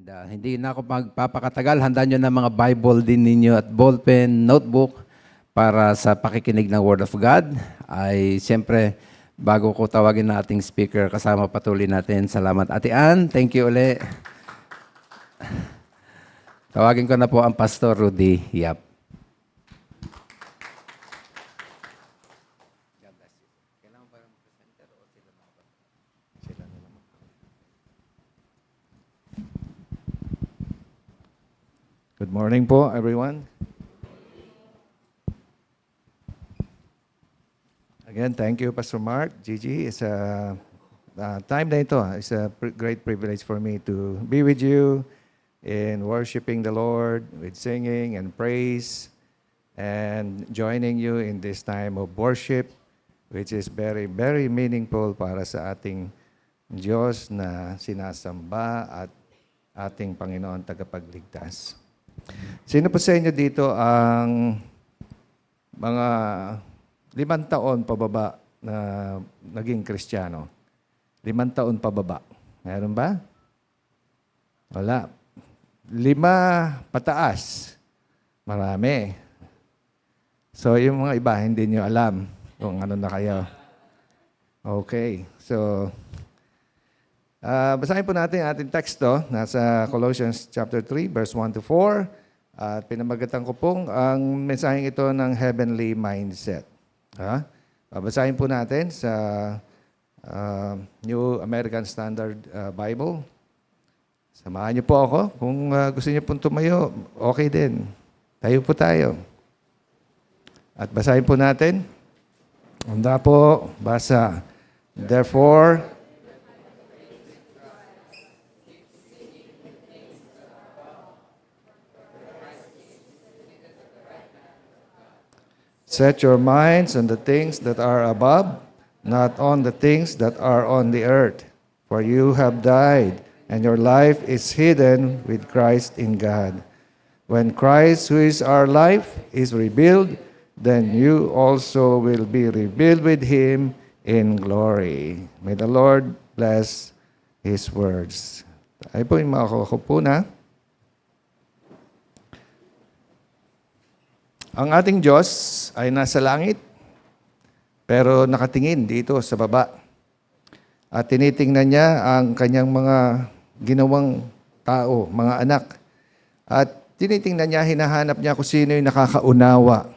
Hindi na ako magpapakatagal. Handa nyo na mga Bible din ninyo at ballpen, notebook para sa pakikinig ng Word of God. Ay siyempre, bago ko tawagin na ating speaker, kasama patuloy natin. Salamat Ate Ann. Thank you uli. Tawagin ko na po ang Pastor Rudy Yap. Good morning po, everyone. Again, thank you, Pastor Mark, Gigi. It's a time na ito. It's a great privilege for me to be with you in worshiping the Lord with singing and praise and joining you in this time of worship, which is very, very meaningful para sa ating Diyos na sinasamba at ating Panginoon tagapagligtas. Sino po sa inyo dito ang mga 5 taon pababa na naging Kristiyano? 5 taon pababa. Meron ba? Wala. 5 pataas. Marami. So, yung mga iba, hindi nyo alam kung ano na kayo. Okay. So, basahin po natin ang ating teksto. Nasa Colossians chapter 3, verse 1 to 4. At pinamagatan ko pong ang mensaheng ito ng heavenly mindset. Babasahin po natin sa New American Standard Bible. Samahan niyo po ako. Kung gusto niyo pong tumayo, okay din. Tayo po tayo. At basahin po natin. Handa po, basa. Therefore, set your minds on the things that are above, not on the things that are on the earth. For you have died, and your life is hidden with Christ in God. When Christ, who is our life, is revealed, then you also will be revealed with Him in glory. May the Lord bless His words. Ay po yung mga kukupo na. Ang ating Diyos ay nasa langit, pero nakatingin dito sa baba. At tinitingnan niya ang kanyang mga ginawang tao, mga anak. At tinitingnan niya, hinahanap niya kung sino yung nakakaunawa.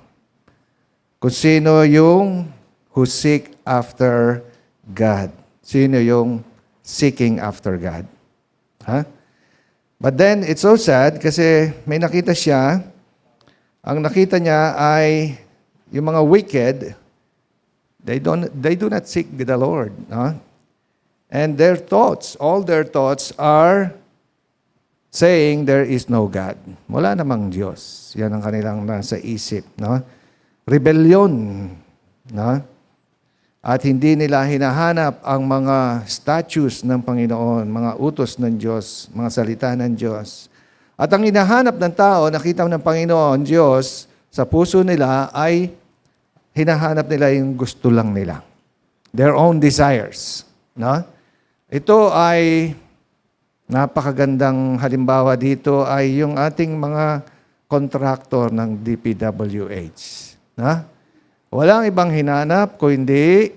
Kung sino yung who seek after God. Sino yung seeking after God. But then, it's so sad kasi may nakita siya. Ang nakita niya ay yung mga wicked, they do not seek the Lord. And their thoughts, all their thoughts are saying there is no God. Wala namang Diyos. Yan ang kanilang nasa isip. Rebellion. At hindi nila hinahanap ang mga statues ng Panginoon, mga utos ng Diyos, mga salita ng Diyos. At ang hinahanap ng tao, nakita ng Panginoon, Diyos, sa puso nila ay hinahanap nila yung gusto lang nila. Their own desires. Ito ay napakagandang halimbawa dito ay yung ating mga kontraktor ng DPWH. Walang ibang hinanap kundi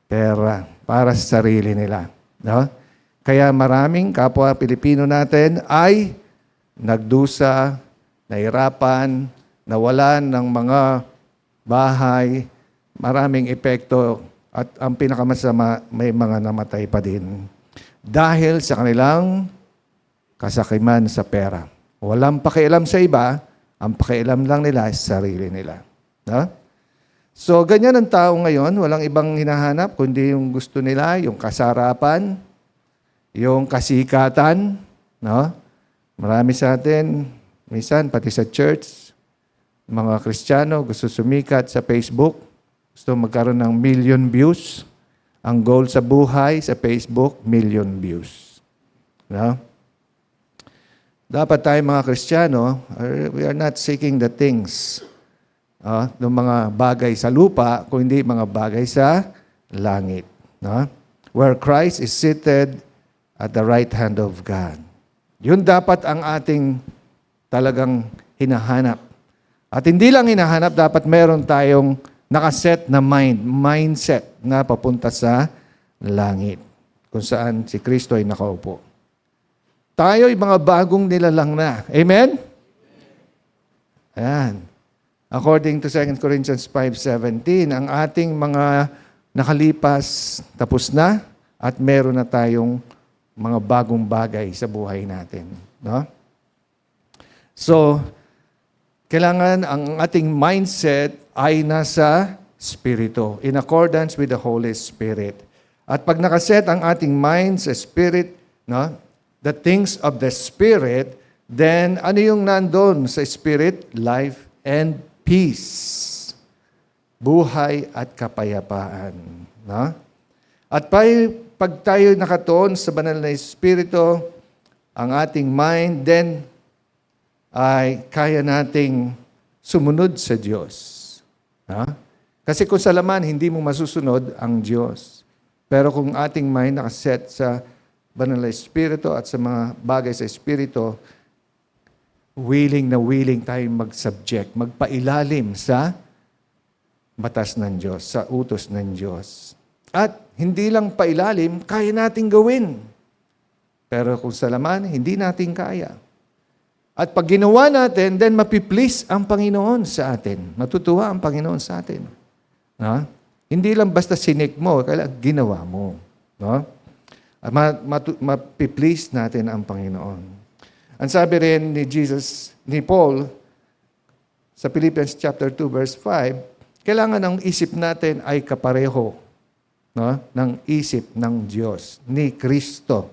pera para sa sarili nila. Kaya maraming kapwa Pilipino natin ay nagdusa, nahirapan, nawalan ng mga bahay, maraming epekto at ang pinakamasama, may mga namatay pa din. Dahil sa kanilang kasakiman sa pera. Walang pakialam sa iba, ang pakialam lang nila sa sarili nila. So, ganyan ang tao ngayon, walang ibang hinahanap kundi yung gusto nila, yung kasarapan, yung kasikatan, Marami sa atin, minsan pati sa church, mga Kristiyano gusto sumikat sa Facebook, gusto magkaroon ng 1,000,000 views. Ang goal sa buhay sa Facebook, 1,000,000 views. Dapat tayo mga Kristiyano, we are not seeking the things, ng mga bagay sa lupa, kundi mga bagay sa langit. Where Christ is seated at the right hand of God. Yun dapat ang ating talagang hinahanap. At hindi lang hinahanap, dapat meron tayong nakaset na mindset na papunta sa langit, kung saan si Kristo ay nakaupo. Tayo ay mga bagong nilalang na. Amen? Ayan. According to 2 Corinthians 5:17, ang ating mga nakalipas tapos na at meron na tayong mga bagong bagay sa buhay natin. No? So, kailangan ang ating mindset ay nasa Espiritu, in accordance with the Holy Spirit. At pag nakaset ang ating mind sa Spirit, no, the things of the Spirit, then ano yung nandun sa Spirit? Life and peace. Buhay at kapayapaan. No? At pag tayo nakatuon sa banal na Espiritu, ang ating mind, then ay kaya nating sumunod sa Diyos. Ha? Kasi kung sa laman, hindi mo masusunod ang Diyos. Pero kung ating mind nakaset sa banal na Espiritu at sa mga bagay sa Espiritu, willing na willing tayong mag-subject, magpailalim sa batas ng Diyos, sa utos ng Diyos. At hindi lang pailalim, kaya nating gawin. Pero kung sa laman, hindi natin kaya. At pag ginawa natin, then mapiplease ang Panginoon sa atin. Matutuwa ang Panginoon sa atin. No? Hindi lang basta sinik mo, kailangan ginawa mo. No? At mapiplease natin ang Panginoon. Ang sabi rin ni Paul, sa Philippians chapter 2, verse 5, kailangan ang isip natin ay kapareho, no, ng isip ng Diyos, ni Kristo.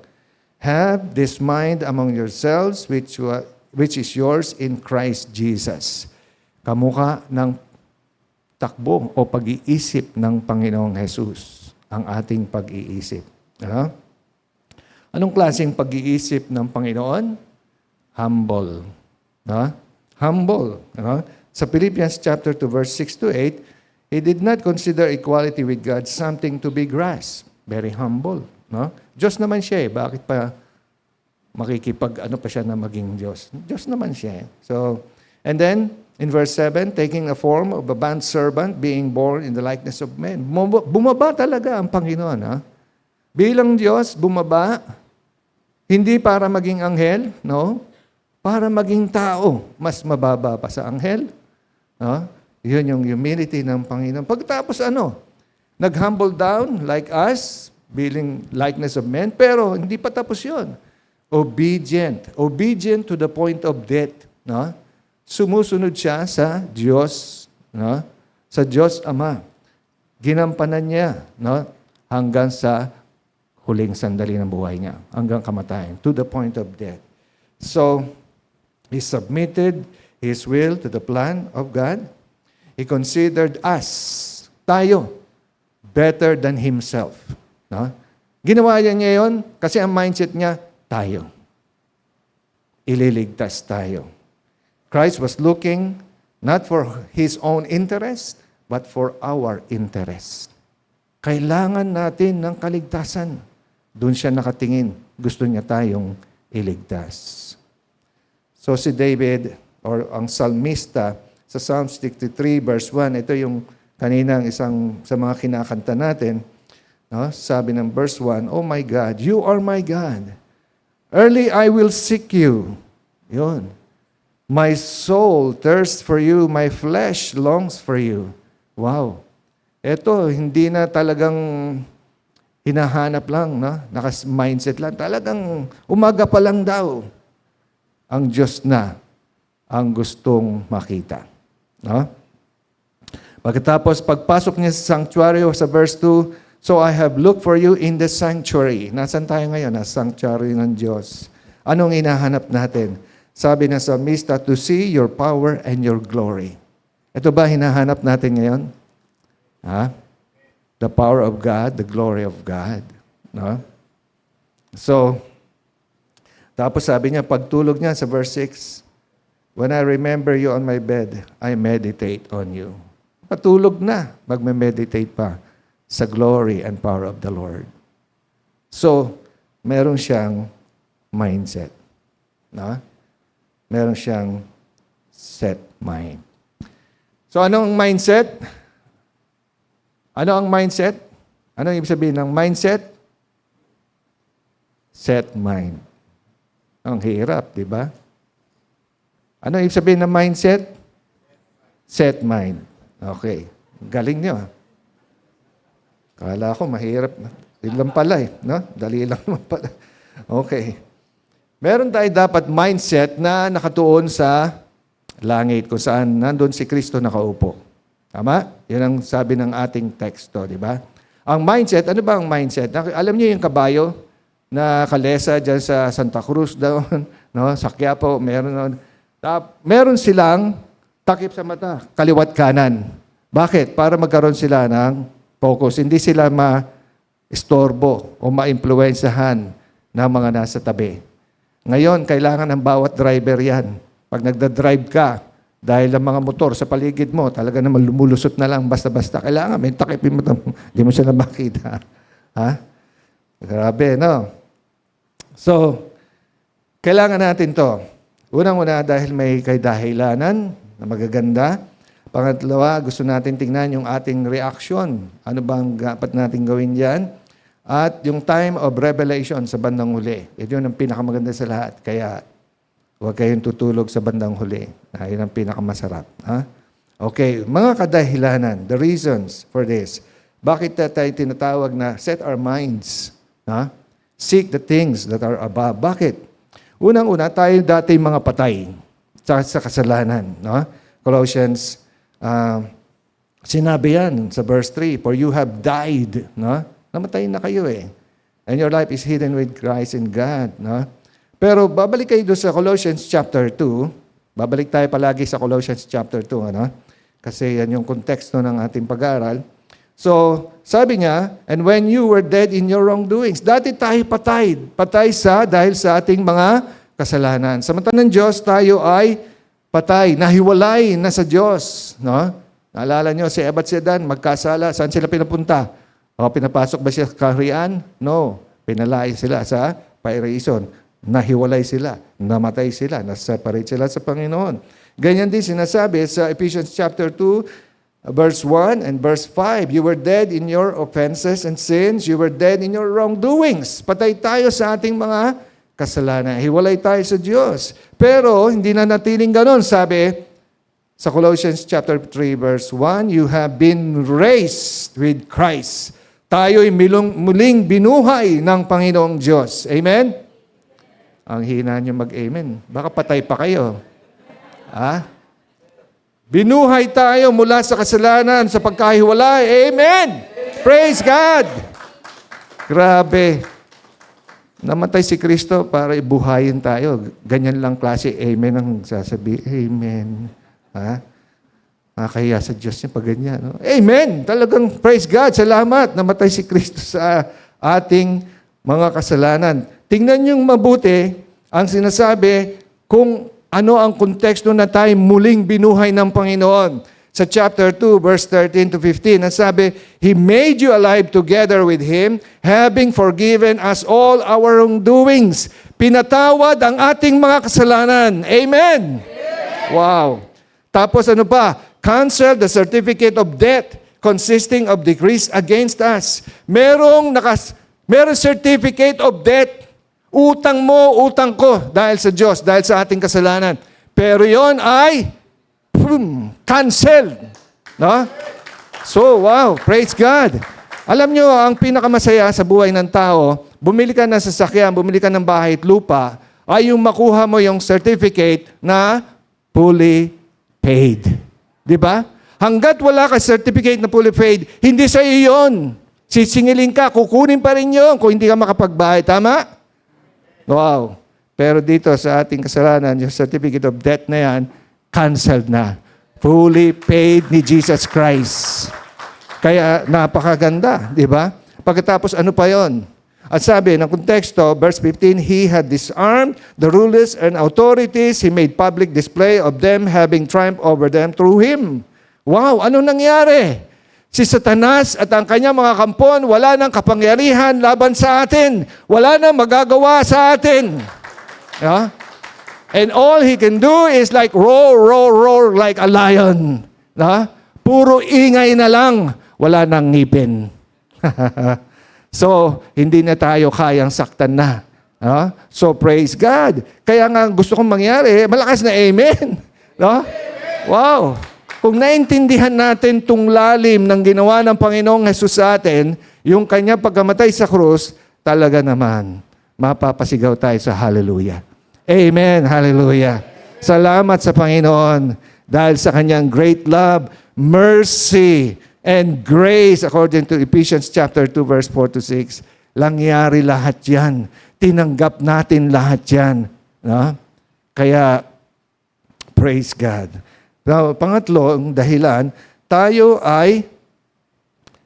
Have this mind among yourselves, which is yours in Christ Jesus. Kamukha ng takbo o pag-iisip ng Panginoong Jesus, ang ating pag-iisip. Anong klaseng pag-iisip ng Panginoon? Humble. Humble. Sa Philippians chapter 2, verse 6 to 8, he did not consider equality with God something to be grasped. Very humble. Diyos naman siya eh. Bakit pa makikipag-ano pa siya na maging Diyos? Diyos naman siya eh. So, and then, in verse 7, taking a form of a bondservant, being born in the likeness of men. Bumaba talaga ang Panginoon. Bilang Diyos, bumaba. Hindi para maging anghel, no? Para maging tao. Mas mababa pa sa anghel. No? Yun yung humility ng Panginoon. Pagkatapos nag-humble down like us, being likeness of men, pero hindi pa tapos yun. Obedient. Obedient to the point of death. No? Sumusunod siya sa Diyos. No? Sa Diyos Ama. Ginampanan niya, no? Hanggang sa huling sandali ng buhay niya. Hanggang kamatayan. To the point of death. So, he submitted his will to the plan of God. He considered us, tayo, better than himself. No? Ginawa niya yun kasi ang mindset niya, tayo. Ililigtas tayo. Christ was looking not for his own interest, but for our interest. Kailangan natin ng kaligtasan. Doon siya nakatingin. Gusto niya tayong iligtas. So si David, or ang psalmista, sa Psalm 63, verse 1, ito yung kaninang isang sa mga kinakanta natin. No? Sabi ng verse 1, "Oh my God, you are my God. Early I will seek you." Yun. "My soul thirsts for you, my flesh longs for you." Wow. Ito, hindi na talagang hinahanap lang, no? Naka-mindset lang. Talagang umaga pa lang daw ang Diyos na ang gustong makita. No? Pagkatapos, pagpasok niya sa sanctuary, sa verse 2, "So I have looked for you in the sanctuary." Nasaan tayo ngayon? Sa sanctuary ng Diyos. Anong hinahanap natin? Sabi ng psalmista, "To see your power and your glory." Ito ba hinahanap natin ngayon? The power of God, the glory of God. No? So, tapos sabi niya, pagtulog niya sa verse 6, "When I remember you on my bed, I meditate on you." Patulog na, magme-meditate pa sa glory and power of the Lord. So, meron siyang mindset. No? Meron siyang set mind. So ano ang mindset? Ano ang mindset? Ano ang ibig sabihin ng mindset? Set mind. Ang hirap, di ba? Ano ang ibig sabihin ng mindset? Set mind. Okay. Galing niyo. Kala ko mahirap. Yun lang pala eh. No? Dali lang naman pala. Okay. Meron tayo dapat mindset na nakatuon sa langit kung saan nandun si Kristo nakaupo. Tama? Yan ang sabi ng ating teksto, di ba? Ang mindset, ano ba ang mindset? Alam niyo yung kabayo na kalesa dyan sa Santa Cruz doon, no? Sa Quiapo, meron silang takip sa mata, kaliwat kanan. Bakit? Para magkaroon sila ng focus. Hindi sila ma-istorbo o ma-impluensyahan ng mga nasa tabi. Ngayon, kailangan ng bawat driver yan. Pag nagda-drive ka, dahil ang mga motor sa paligid mo, talaga naman lumulusot na lang basta-basta. Kailangan, may takipin mo. Hindi mo sila makita. Ha? Grabe, no? So, kailangan natin to. Unang-una, dahil may kadahilanan na magaganda. Pangalawa, gusto natin tingnan yung ating reaction. Ano bang dapat natin gawin dyan? At yung time of revelation sa bandang huli. Ito yun ang pinakamaganda sa lahat. Kaya, huwag kayong tutulog sa bandang huli. Yun ang pinakamasarap. Ha? Okay, mga kadahilanan, the reasons for this. Bakit tayo tinatawag na set our minds? Ha? Seek the things that are above. Bakit? Unang-una, tayo dati mga patay sa kasalanan. No? Colossians, sinabi yan sa verse 3, for you have died. No? Namatay na kayo eh. And your life is hidden with Christ in God. No? Pero babalik kayo doon sa Colossians chapter 2. Babalik tayo palagi sa Colossians chapter 2. Ano? Kasi yan yung konteksto ng ating pag-aaral. So, sabi niya, and when you were dead in your wrongdoings, dati tayo patay. Patay dahil sa ating mga kasalanan. Sa mata ng Diyos, tayo ay patay, nahiwalay na sa Diyos. No? Naalala niyo, si Eva at si Adan, magkasala. Saan sila pinapunta? O, pinapasok ba siya sa kaharian? No. Pinalay sila sa Pairaison. Nahiwalay sila, namatay sila, naseparate sila sa Panginoon. Ganyan din sinasabi sa Ephesians chapter 2, verse 1 and verse 5. You were dead in your offenses and sins. You were dead in your wrongdoings. Patay tayo sa ating mga kasalanan. Hiwalay tayo sa Diyos. Pero hindi na natiling ganon. Sabi sa Colossians chapter 3, verse 1, you have been raised with Christ. Tayo'y muling binuhay ng Panginoong Diyos. Amen? Ang hina nyo mag-amen. Baka patay pa kayo. Ha? Binuhay tayo mula sa kasalanan, sa pagkahiwalay. Amen! Praise God! Grabe. Namatay si Kristo para ibuhayin tayo. Ganyan lang klase. Amen ang sasabi. Amen. Ha? Nakakahiya sa Diyos niya pag ganyan. No? Amen! Talagang praise God. Salamat. Namatay si Kristo sa ating mga kasalanan. Tingnan niyong mabuti ang sinasabi kung ano ang konteksto na tayo muling binuhay ng Panginoon. Sa chapter 2, verse 13 to 15, ang sabi, He made you alive together with Him, having forgiven us all our wrongdoings. Pinatawad ang ating mga kasalanan. Amen! Wow! Tapos ano pa? Cancel the certificate of debt consisting of decrees against us. Merong certificate of debt. Utang mo, utang ko dahil sa Diyos, dahil sa ating kasalanan. Pero yon ay canceled. No? So, wow, praise God. Alam nyo, ang pinakamasaya sa buhay ng tao, bumili ka ng sasakyan, bumili ka ng bahay at lupa, ay yung makuha mo yung certificate na fully paid. Di ba? Hanggat wala ka certificate na fully paid, hindi sa iyo yun. Sisingilin ka, kukunin pa rin yun kung hindi ka makapagbayad. Tama? Wow. Pero dito sa ating kasalanan, yung certificate of debt na yan, canceled na. Fully paid ni Jesus Christ. Kaya napakaganda, di ba? Pagkatapos ano pa yon? At sabi ng konteksto, verse 15, He had disarmed the rulers and authorities. He made public display of them, having triumphed over them through Him. Wow, ano nangyari? Si Satanas at ang kanyang mga kampon, wala nang kapangyarihan laban sa atin. Wala nang magagawa sa atin. Yeah? And all he can do is like roar, roar, roar like a lion. No? Puro ingay na lang. Wala nang ngipin. So, hindi na tayo kayang saktan na. No? So, praise God. Kaya nga gusto kong mangyari, malakas na amen. No? Wow. Kung naintindihan natin itong lalim ng ginawa ng Panginoong Jesus sa atin, yung kanyang pagkamatay sa krus, talaga naman, mapapasigaw tayo sa hallelujah. Amen. Hallelujah. Salamat sa Panginoon dahil sa kanyang great love, mercy, and grace according to Ephesians chapter 2 verse 4 to 6. Langyari lahat yan. Tinanggap natin lahat yan. No? Kaya, praise God. Now, pangatlo, ang dahilan, tayo ay,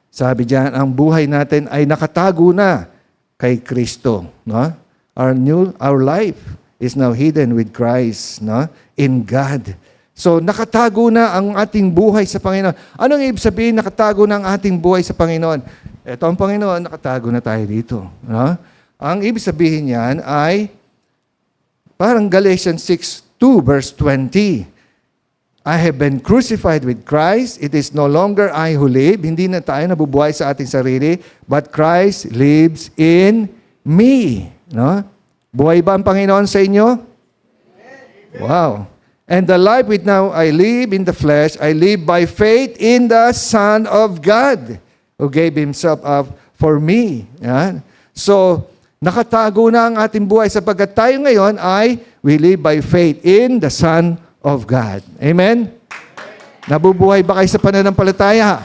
sabi diyan, ang buhay natin ay nakatago na kay Kristo. No? Our life is now hidden with Christ, no? In God. So, nakatago na ang ating buhay sa Panginoon. Anong ibig sabihin nakatago na ang ating buhay sa Panginoon? Ito ang Panginoon, nakatago na tayo dito. No? Ang ibig sabihin niyan ay parang Galatians 6:2 verse 20. I have been crucified with Christ. It is no longer I who live. Hindi na tayo nabubuhay sa ating sarili, but Christ lives in me. No? Buhay ba ang Panginoon sa inyo? Wow. And the life which now I live in the flesh, I live by faith in the Son of God, who gave Himself up for me. Yan. So, nakatago na ang ating buhay sapagkat tayo ngayon ay we live by faith in the Son of God. Amen? Nabubuhay ba kayo sa pananampalataya?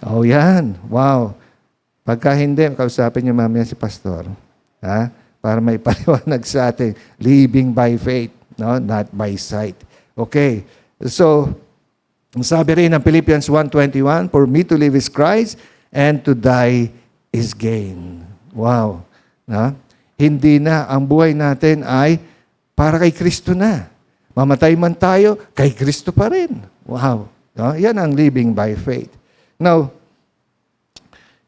Oh, yan. Wow. Pagka hindi, kausapin niyo mamaya si Pastor. Ha? Para may paliwanag sa atin. Living by faith, no? Not by sight. Okay. So, sabi rin ng Philippians 1:21, for me to live is Christ and to die is gain. Wow. No? Hindi na ang buhay natin ay para kay Kristo na. Mamatay man tayo, kay Kristo pa rin. Wow. No? Yan ang living by faith. Now,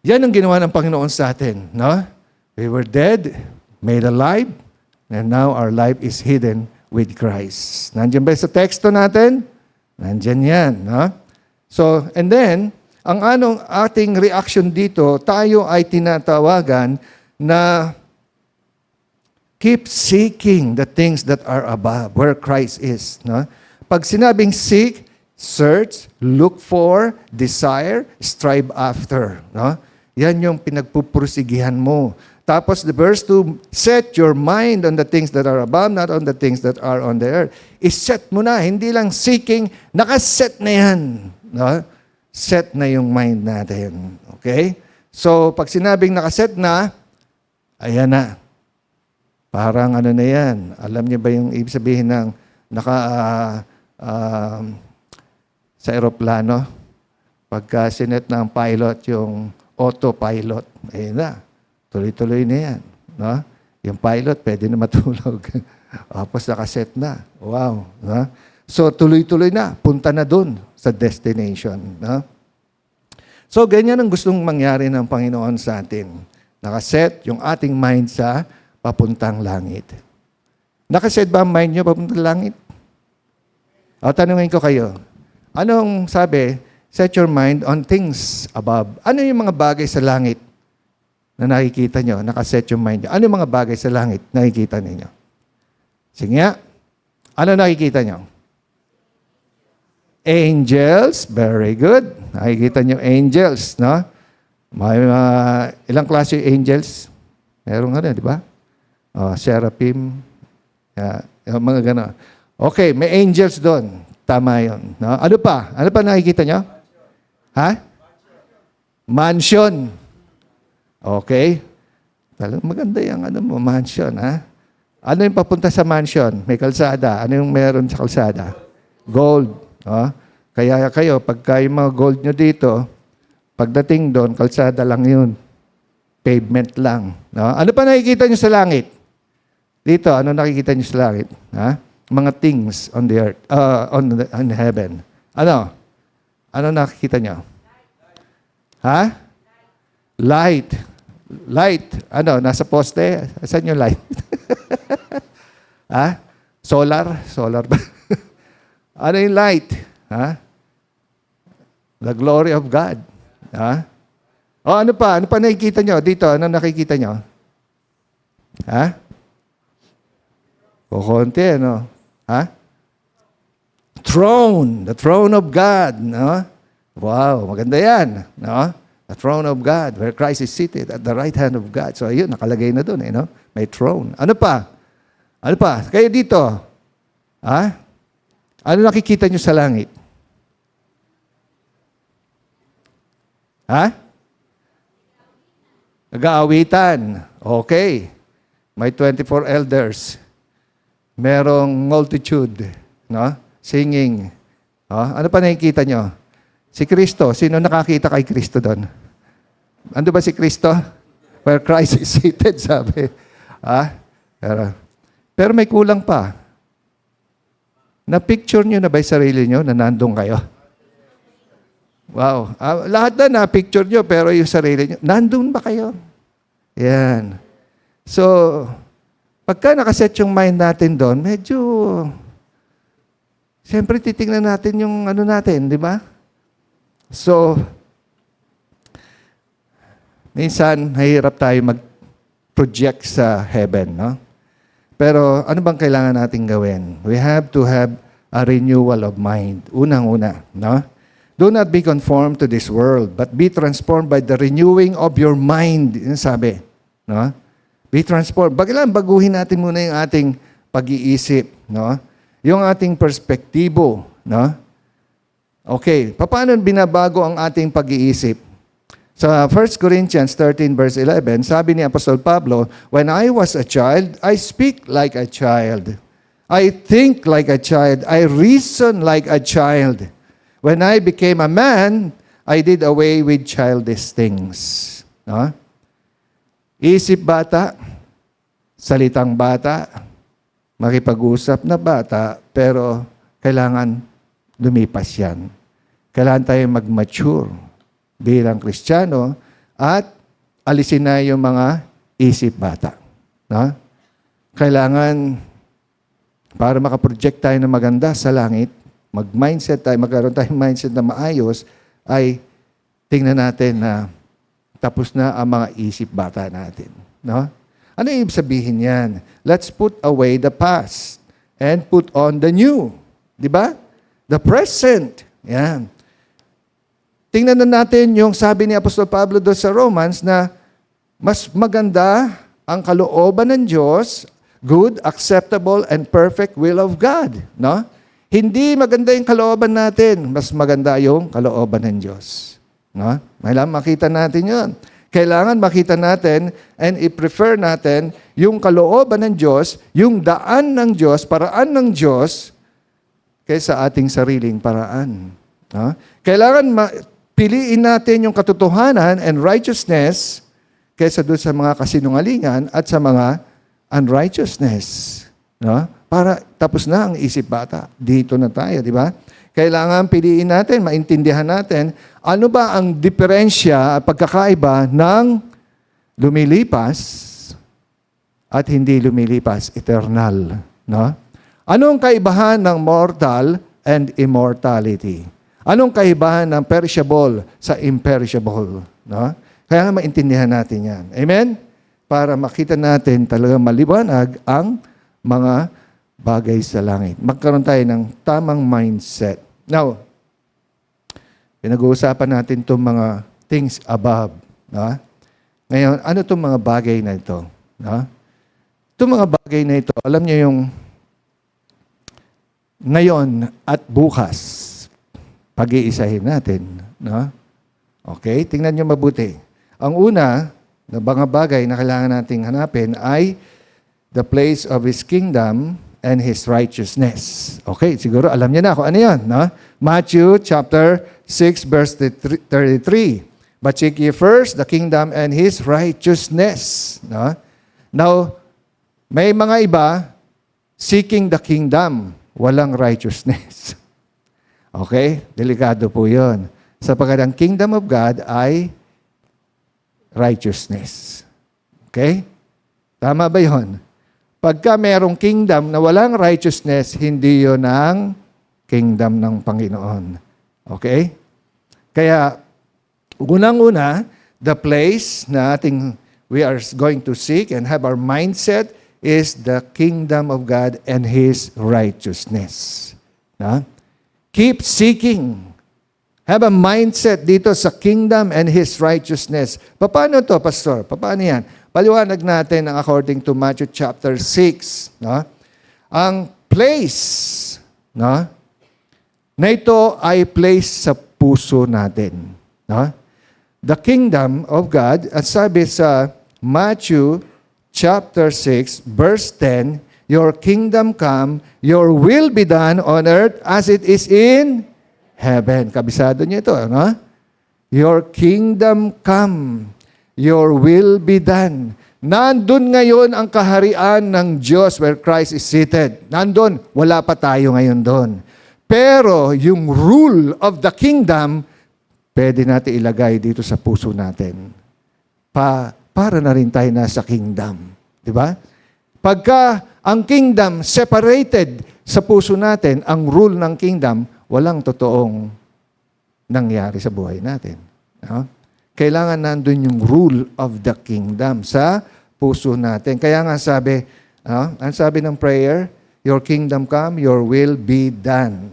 yan ang ginawa ng Panginoon sa atin. No? We were dead, made alive, and now our life is hidden with Christ. Nandiyan ba sa teksto natin? Nandiyan yan. No? So, and then, ang anong ating reaction dito, tayo ay tinatawagan na keep seeking the things that are above, where Christ is. No? Pag sinabing seek, search, look for, desire, strive after. No? Yan yung pinagpupursigihan mo. Tapos the verse 2, set your mind on the things that are above, not on the things that are on the earth. I-set mo na, hindi lang seeking, nakaset na yan. No? Set na yung mind natin. Okay? So, pag sinabing nakaset na, ayan na. Parang ano na yan. Alam niyo ba yung ibig sabihin ng sa aeroplano? Pagka sinet ng pilot, yung autopilot, ayan na. Tuloy-tuloy na yan. No? Yung pilot, pwede na matulog. Tapos nakaset na. Wow. No? So, tuloy-tuloy na. Punta na dun sa destination. No? So, ganyan ang gustong mangyari ng Panginoon sa atin. Nakaset yung ating mind sa papuntang langit. Nakaset ba ang mind nyo papuntang langit? O, tanungin ko kayo. Anong sabi? Set your mind on things above. Ano yung mga bagay sa langit na nakikita nyo, nakaset yung mind nyo? Ano yung mga bagay sa langit na nakikita ninyo? Sige nga. Ano nakikita nyo? Angels. Very good. Nakikita nyo angels, no? May ilang klase yung angels? Meron nga rin, di ba? Seraphim. Mga gano'n. Okay, may angels doon. Tama yun. No? Ano pa? Ano pa nakikita nyo? Ha? Mansion. Okay? Talagang maganda yung mansion, ha? Ano yung papunta sa mansion? May kalsada. Ano yung meron sa kalsada? Gold. Oh? Kaya kayo, pagka yung mga gold nyo dito, pagdating doon, kalsada lang yun. Pavement lang. No? Ano pa nakikita nyo sa langit? Dito, ano nakikita nyo sa langit? Ha? Mga things on the earth, on heaven. Ano? Ano nakikita nyo? Ha? Light. Light. Ano? Nasa poste? Saan yung light? Ha? Solar? Solar ba? Ano yung light? Ha? The glory of God. Ha? O ano pa? Ano pa nakikita nyo? Dito, ano nakikita nyo? Ha? Kukunti, ano? Ha? Throne. The throne of God. No? Wow, maganda yan. No? The throne of God, where Christ is seated at the right hand of God. So, ayun, nakalagay na doon, no? May throne. Ano pa? Ano pa? Kayo dito. Ha? Ano nakikita nyo sa langit? Ha? Nag-aawitan. Okay. May 24 elders. Merong multitude. No? Singing. Ano pa nakikita nyo? Si Kristo. Sino nakakita kay Kristo doon? Ando ba si Kristo? Where Christ is seated, sabi. Pero may kulang pa. Na-picture nyo na ba yung sarili nyo na nandun kayo? Wow. Lahat na na-picture nyo, pero yung sarili nyo, nandun ba kayo? Yan. So, pagka nakaset yung mind natin doon, medyo, siyempre titingnan natin yung ano natin, di ba? So, minsan, mahirap tayo mag-project sa heaven, no? Pero ano bang kailangan natin gawin? We have to have a renewal of mind. Unang-una, no? Do not be conformed to this world, but be transformed by the renewing of your mind. Yun sabi, no? Be transformed. Kailangan baguhin natin muna yung ating pag-iisip, no? Yung ating perspektibo, no? Okay, paano binabago ang ating pag-iisip? Sa 1 Corinthians 13 verse 11, sabi ni Apostol Pablo, "When I was a child, I speak like a child. I think like a child. I reason like a child. When I became a man, I did away with childish things." No? Isip bata, salitang bata, makipag-usap na bata, pero kailangan lumipas yan. Kailangan tayo mag-mature bilang Kristiyano at alisin na yung mga isip bata. No? Kailangan, para makaproject tayo ng maganda sa langit, mag-mindset tayo, magkaroon tayong mindset na maayos, ay tingnan natin na tapos na ang mga isip bata natin. No? Ano ibig sabihin yan? Let's put away the past and put on the new. Di ba? The present. Yan. Tingnan na natin yung sabi ni Apostol Pablo doon sa Romans na mas maganda ang kalooban ng Diyos, good, acceptable, and perfect will of God. No? Hindi maganda yung kalooban natin, mas maganda yung kalooban ng Diyos. No? Kailangan makita natin yun. Kailangan makita natin and i-prefer natin yung kalooban ng Diyos, yung daan ng Diyos, paraan ng Diyos, kaysa ating sariling paraan. No? Kailangan piliin natin yung katotohanan and righteousness kaysa doon sa mga kasinungalingan at sa mga unrighteousness. No? Para tapos na ang isip bata. Dito na tayo, di ba? Kailangan piliin natin, maintindihan natin, ano ba ang diferensya at pagkakaiba ng lumilipas at hindi lumilipas, eternal. No? Anong kaibahan ng mortal and immortality? Anong kaibahan ng perishable sa imperishable? No? Kaya nga maintindihan natin yan. Amen? Para makita natin talaga maliwanag ang mga bagay sa langit. Magkaroon tayo ng tamang mindset. Now, pinag-uusapan natin itong mga things above. No? Ngayon, ano itong mga bagay na ito? No? Itong mga bagay na ito, alam niyo yung ngayon at bukas, pag-iisahin natin. No? Okay? Tingnan nyo mabuti. Ang una, na mga bagay na kailangan nating hanapin ay the place of His kingdom and His righteousness. Okay, siguro alam niyo na kung ano yan. No? Matthew chapter 6 verse 33. But seek ye first the kingdom and His righteousness. No? Now, may mga iba, seeking the kingdom, walang righteousness. Okay? Delikado po yun. Sapagkat ang kingdom of God ay righteousness. Okay? Tama ba yun? Pagka merong kingdom na walang righteousness, hindi yun ang kingdom ng Panginoon. Okay? Kaya, unang-una, the place na we are going to seek and have our mindset is the kingdom of God and His righteousness. Keep seeking. Have a mindset dito sa kingdom and His righteousness. Paano to, Pastor? Paano yan? Paliwanag natin ang according to Matthew chapter 6. Ang place na ito ay place sa puso natin. The kingdom of God, at sabi sa Matthew chapter 6, verse 10, your kingdom come, your will be done on earth as it is in heaven. Kabisado niyo ito, Your kingdom come, your will be done. Nandun ngayon ang kaharian ng Diyos where Christ is seated. Nandun, wala pa tayo ngayon doon. Pero yung rule of the kingdom, pwede natin ilagay dito sa puso natin. Para na rin tayo nasa kingdom. Di ba? Pagka ang kingdom separated sa puso natin, ang rule ng kingdom, walang totoong nangyari sa buhay natin. Kailangan nandun yung rule of the kingdom sa puso natin. Kaya nga sabi, ang sabi ng prayer, your kingdom come, your will be done.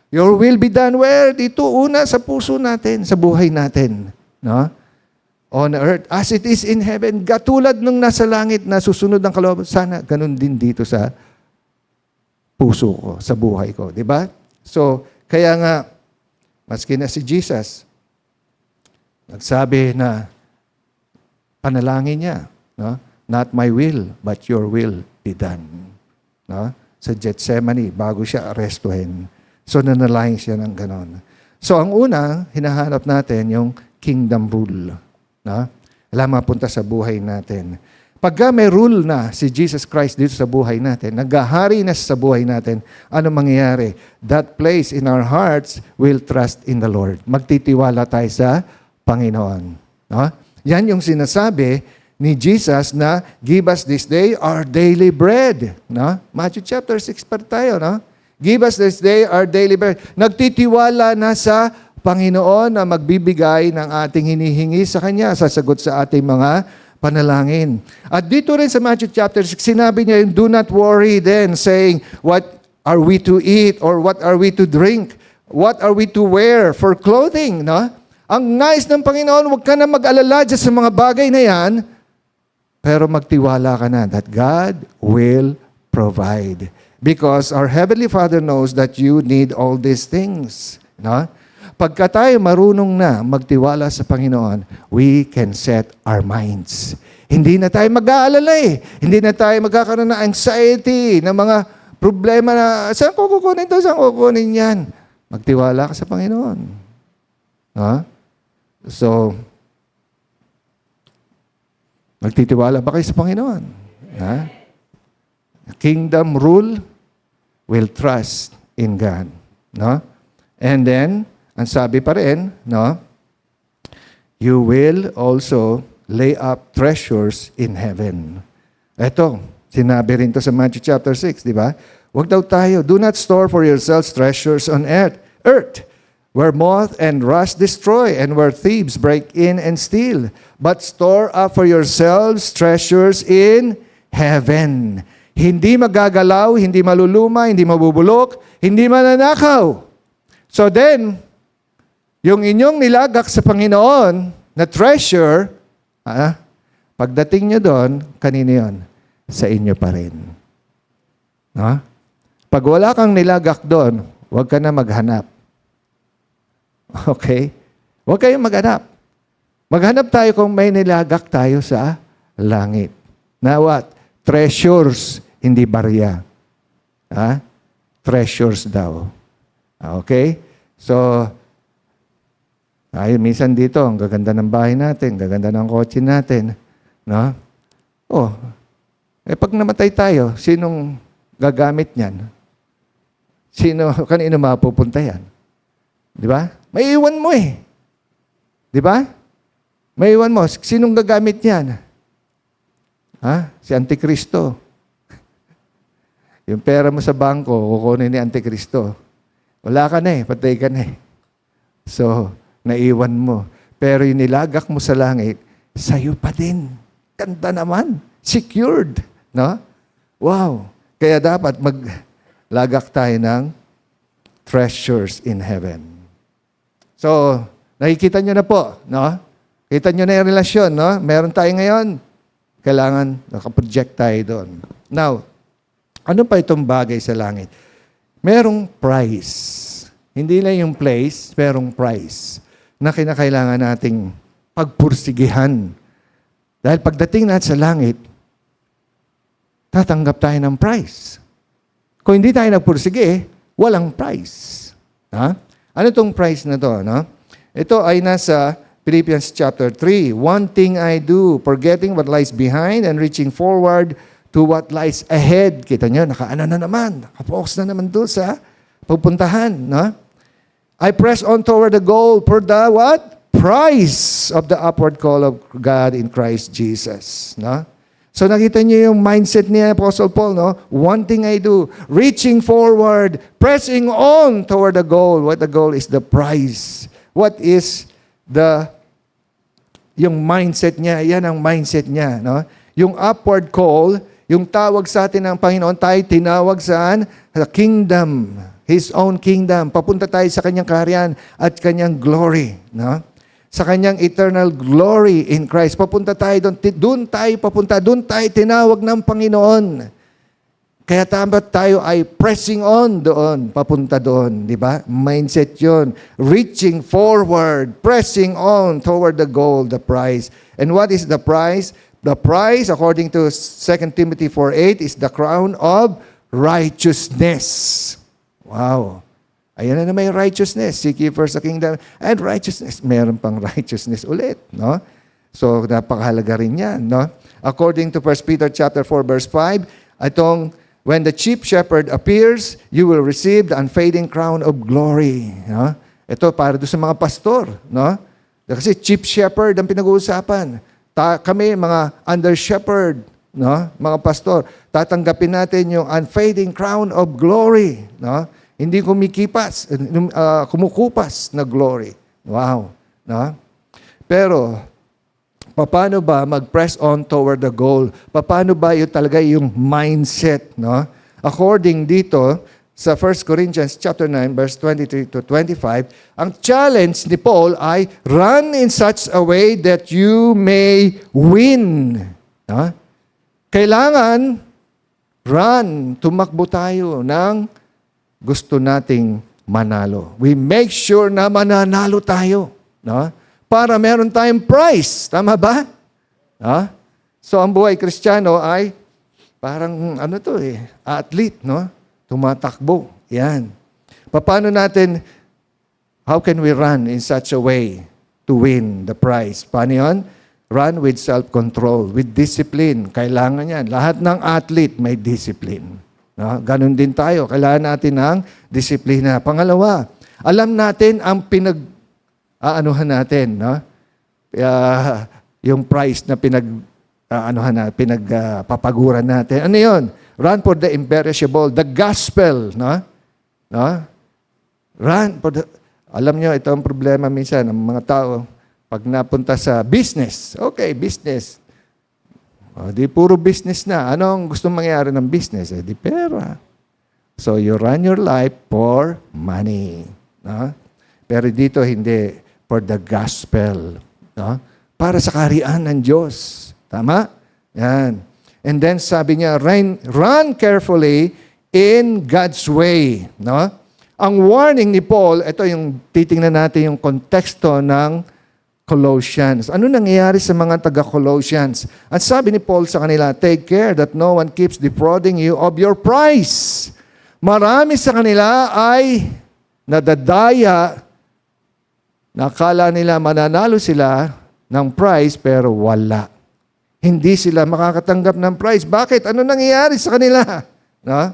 Your will be done where? Dito una sa puso natin, sa buhay natin. On earth, as it is in heaven. Katulad nung nasa langit na susunod ang kalooban, sana ganun din dito sa puso ko, sa buhay ko. Di ba? So, kaya nga, maski na si Jesus, nagsabi na panalangin niya, not my will, but your will be done. Sa Gethsemane, bago siya arestuhin. So, nanalangin siya ng ganon. So, ang una, hinahanap natin yung kingdom rule. Alam mapunta sa buhay natin. Pagka may rule na si Jesus Christ dito sa buhay natin, naghahari na sa buhay natin, ano mangyayari? That place in our hearts will trust in the Lord. Magtitiwala tayo sa Panginoon. Yan yung sinasabi ni Jesus na, give us this day our daily bread. Matthew chapter 6 pa tayo. Give us this day our daily bread. Nagtitiwala na sa Panginoon na magbibigay ng ating hinihingi sa Kanya, sasagot sa ating mga panalangin. At dito rin sa Matthew chapter 6, sinabi niya yung do not worry then, saying, what are we to eat or what are we to drink? What are we to wear for clothing? Ang nais ng Panginoon, huwag ka na mag-alala dyan sa mga bagay na yan, pero magtiwala ka na that God will provide. Because our Heavenly Father knows that you need all these things. Pagka tayo marunong na magtiwala sa Panginoon, we can set our minds. Hindi na tayo mag-aalala Hindi na tayo magkakaroon ng anxiety, ng mga problema na, saan ko kukunin ito? Saan ko kukunin yan? Magtiwala ka sa Panginoon. So, magtitiwala ba kayo sa Panginoon? Kingdom rule will trust in God. And then, ang sabi pa rin, you will also lay up treasures in heaven. Ito, sinabi rin to sa Matthew chapter 6, di ba? Huwag daw tayo, do not store for yourselves treasures on earth, where moth and rust destroy, and where thieves break in and steal. But store up for yourselves treasures in heaven. Hindi magagalaw, hindi maluluma, hindi mabubulok, hindi mananakaw. So then, yung inyong nilagak sa Panginoon na treasure, pagdating nyo doon, kanino yun? Sa inyo pa rin. Pag wala kang nilagak doon, huwag ka na maghanap. Okay? Huwag kayong maghanap. Maghanap tayo kung may nilagak tayo sa langit. Na what? Treasures, hindi barya. Treasures daw. Okay? So, minsan dito, ang gaganda ng bahay natin, gaganda ng kotse natin. Pag namatay tayo, sinong gagamit niyan? Kanino mapupunta yan? Di ba? May iwan mo Di ba? May iwan mo. Sinong gagamit niyan? Si Antikristo. Yung pera mo sa bangko, kukunin ni Antikristo. Wala ka na eh, patay ka na eh. So, naiwan mo. Pero yung nilagak mo sa langit, sa'yo pa din. Ganda naman. Secured. No? Wow. Kaya dapat maglagak tayo ng treasures in heaven. So, nakikita nyo na po, no? Kita nyo na yung relasyon, no? Meron tayo ngayon. Kailangan nakaproject tayo doon. Now, ano pa itong bagay sa langit? Merong price. Hindi lang yung place, merong price na kinakailangan nating pagpursigihan. Dahil pagdating natin sa langit, tatanggap tayo ng price. Kung hindi tayo nagpursige, walang price. Ha? Ano itong price na to? No? Ito ay nasa Philippians chapter 3. One thing I do, forgetting what lies behind and reaching forward to what lies ahead. Kita nyo, nakaano na naman. Nakapokus na naman doon sa pupuntahan. No? I press on toward the goal for the what? Price of the upward call of God in Christ Jesus. No? So nakita niyo yung mindset ni Apostle Paul, no? One thing I do, reaching forward, pressing on toward the goal. What the goal is the prize. What is yung mindset niya, yan ang mindset niya, no? Yung upward call, yung tawag sa atin ng Panginoon, tayo tinawag saan? Sa kingdom, His own kingdom. Papunta tayo sa kanyang kaharian at kanyang glory, no? Sa kanyang eternal glory in Christ. Papunta tayo doon. Doon tayo papunta. Doon tayo tinawag ng Panginoon. Kaya dapat tayo ay pressing on doon. Papunta doon. Di ba? Mindset yun. Reaching forward. Pressing on toward the goal, the prize. And what is the prize? The prize, according to 2 Timothy 4:8, is the crown of righteousness. Wow. Ayan na may righteousness. Seek ye first the kingdom and righteousness. Meron pang righteousness ulit, no? So, napakahalaga rin yan, no? According to 1 Peter chapter 4, verse 5, itong, when the chief shepherd appears, you will receive the unfading crown of glory. No? Ito, para doon sa mga pastor, no? Kasi chief shepherd ang pinag-uusapan. Kami, mga under shepherd, no? Mga pastor, tatanggapin natin yung unfading crown of glory, no? Hindi kumukupas na glory. Wow. No? Pero, paano ba mag-press on toward the goal? Paano ba yun talaga yung mindset? No? According dito, sa 1 Corinthians chapter 9, verse 23 to 25, ang challenge ni Paul ay, run in such a way that you may win. No? Kailangan, tumakbo tayo ng gusto nating manalo. We make sure na mananalo tayo, no? Para meron tayong prize, tama ba? No? So ang buhay Kristiyano ay parang athlete, no? Tumatakbo. Yan. Paano natin, how can we run in such a way to win the prize? Paano yun? Run with self-control, with discipline. Kailangan yan. Lahat ng athlete may discipline. No? Ganon din tayo. Kailangan natin ng disiplina. Pangalawa, alam natin ang pinag-aanuhan natin. No? Yung price na pinagpapaguran natin. Ano yun? Run for the imperishable, the gospel. No? No? Run for the... Alam nyo, ito ang problema minsan ng mga tao. Pag napunta sa business, okay, business. Di puro business na. Anong gusto mangyari ng business? Di pera. So you run your life for money. No? Pero dito hindi. For the gospel. No? Para sa kaharian ng Diyos. Tama? Yan. And then sabi niya, run carefully in God's way. No? Ang warning ni Paul, ito yung titingnan natin yung konteksto ng Colossians. Ano nangyayari sa mga taga-Colossians? At sabi ni Paul sa kanila, take care that no one keeps defrauding you of your prize. Marami sa kanila ay nadadaya, nakala nila mananalo sila ng prize pero wala. Hindi sila makakatanggap ng prize. Bakit? Ano nangyayari sa kanila? No?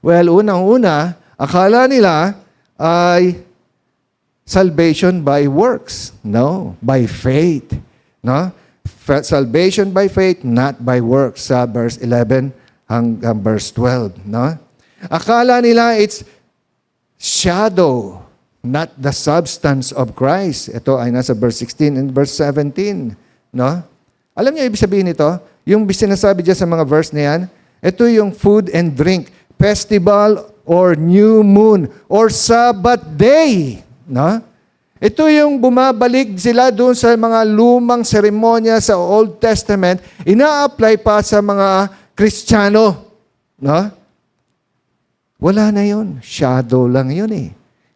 Well, unang-una, akala nila ay salvation by works. No, by faith. No? Salvation by faith, not by works. Sa verse 11 hanggang verse 12. No? Akala nila it's shadow, not the substance of Christ. Ito ay nasa verse 16 and verse 17. No? Alam niyo ibig sabihin nito? Yung sinasabi dyan sa mga verse na yan, ito yung food and drink, festival or new moon or Sabbath day. No? Ito yung bumabalik sila doon sa mga lumang seremonya sa Old Testament, ina-apply pa sa mga Kristiyano. No? Wala na yun. Shadow lang yun eh.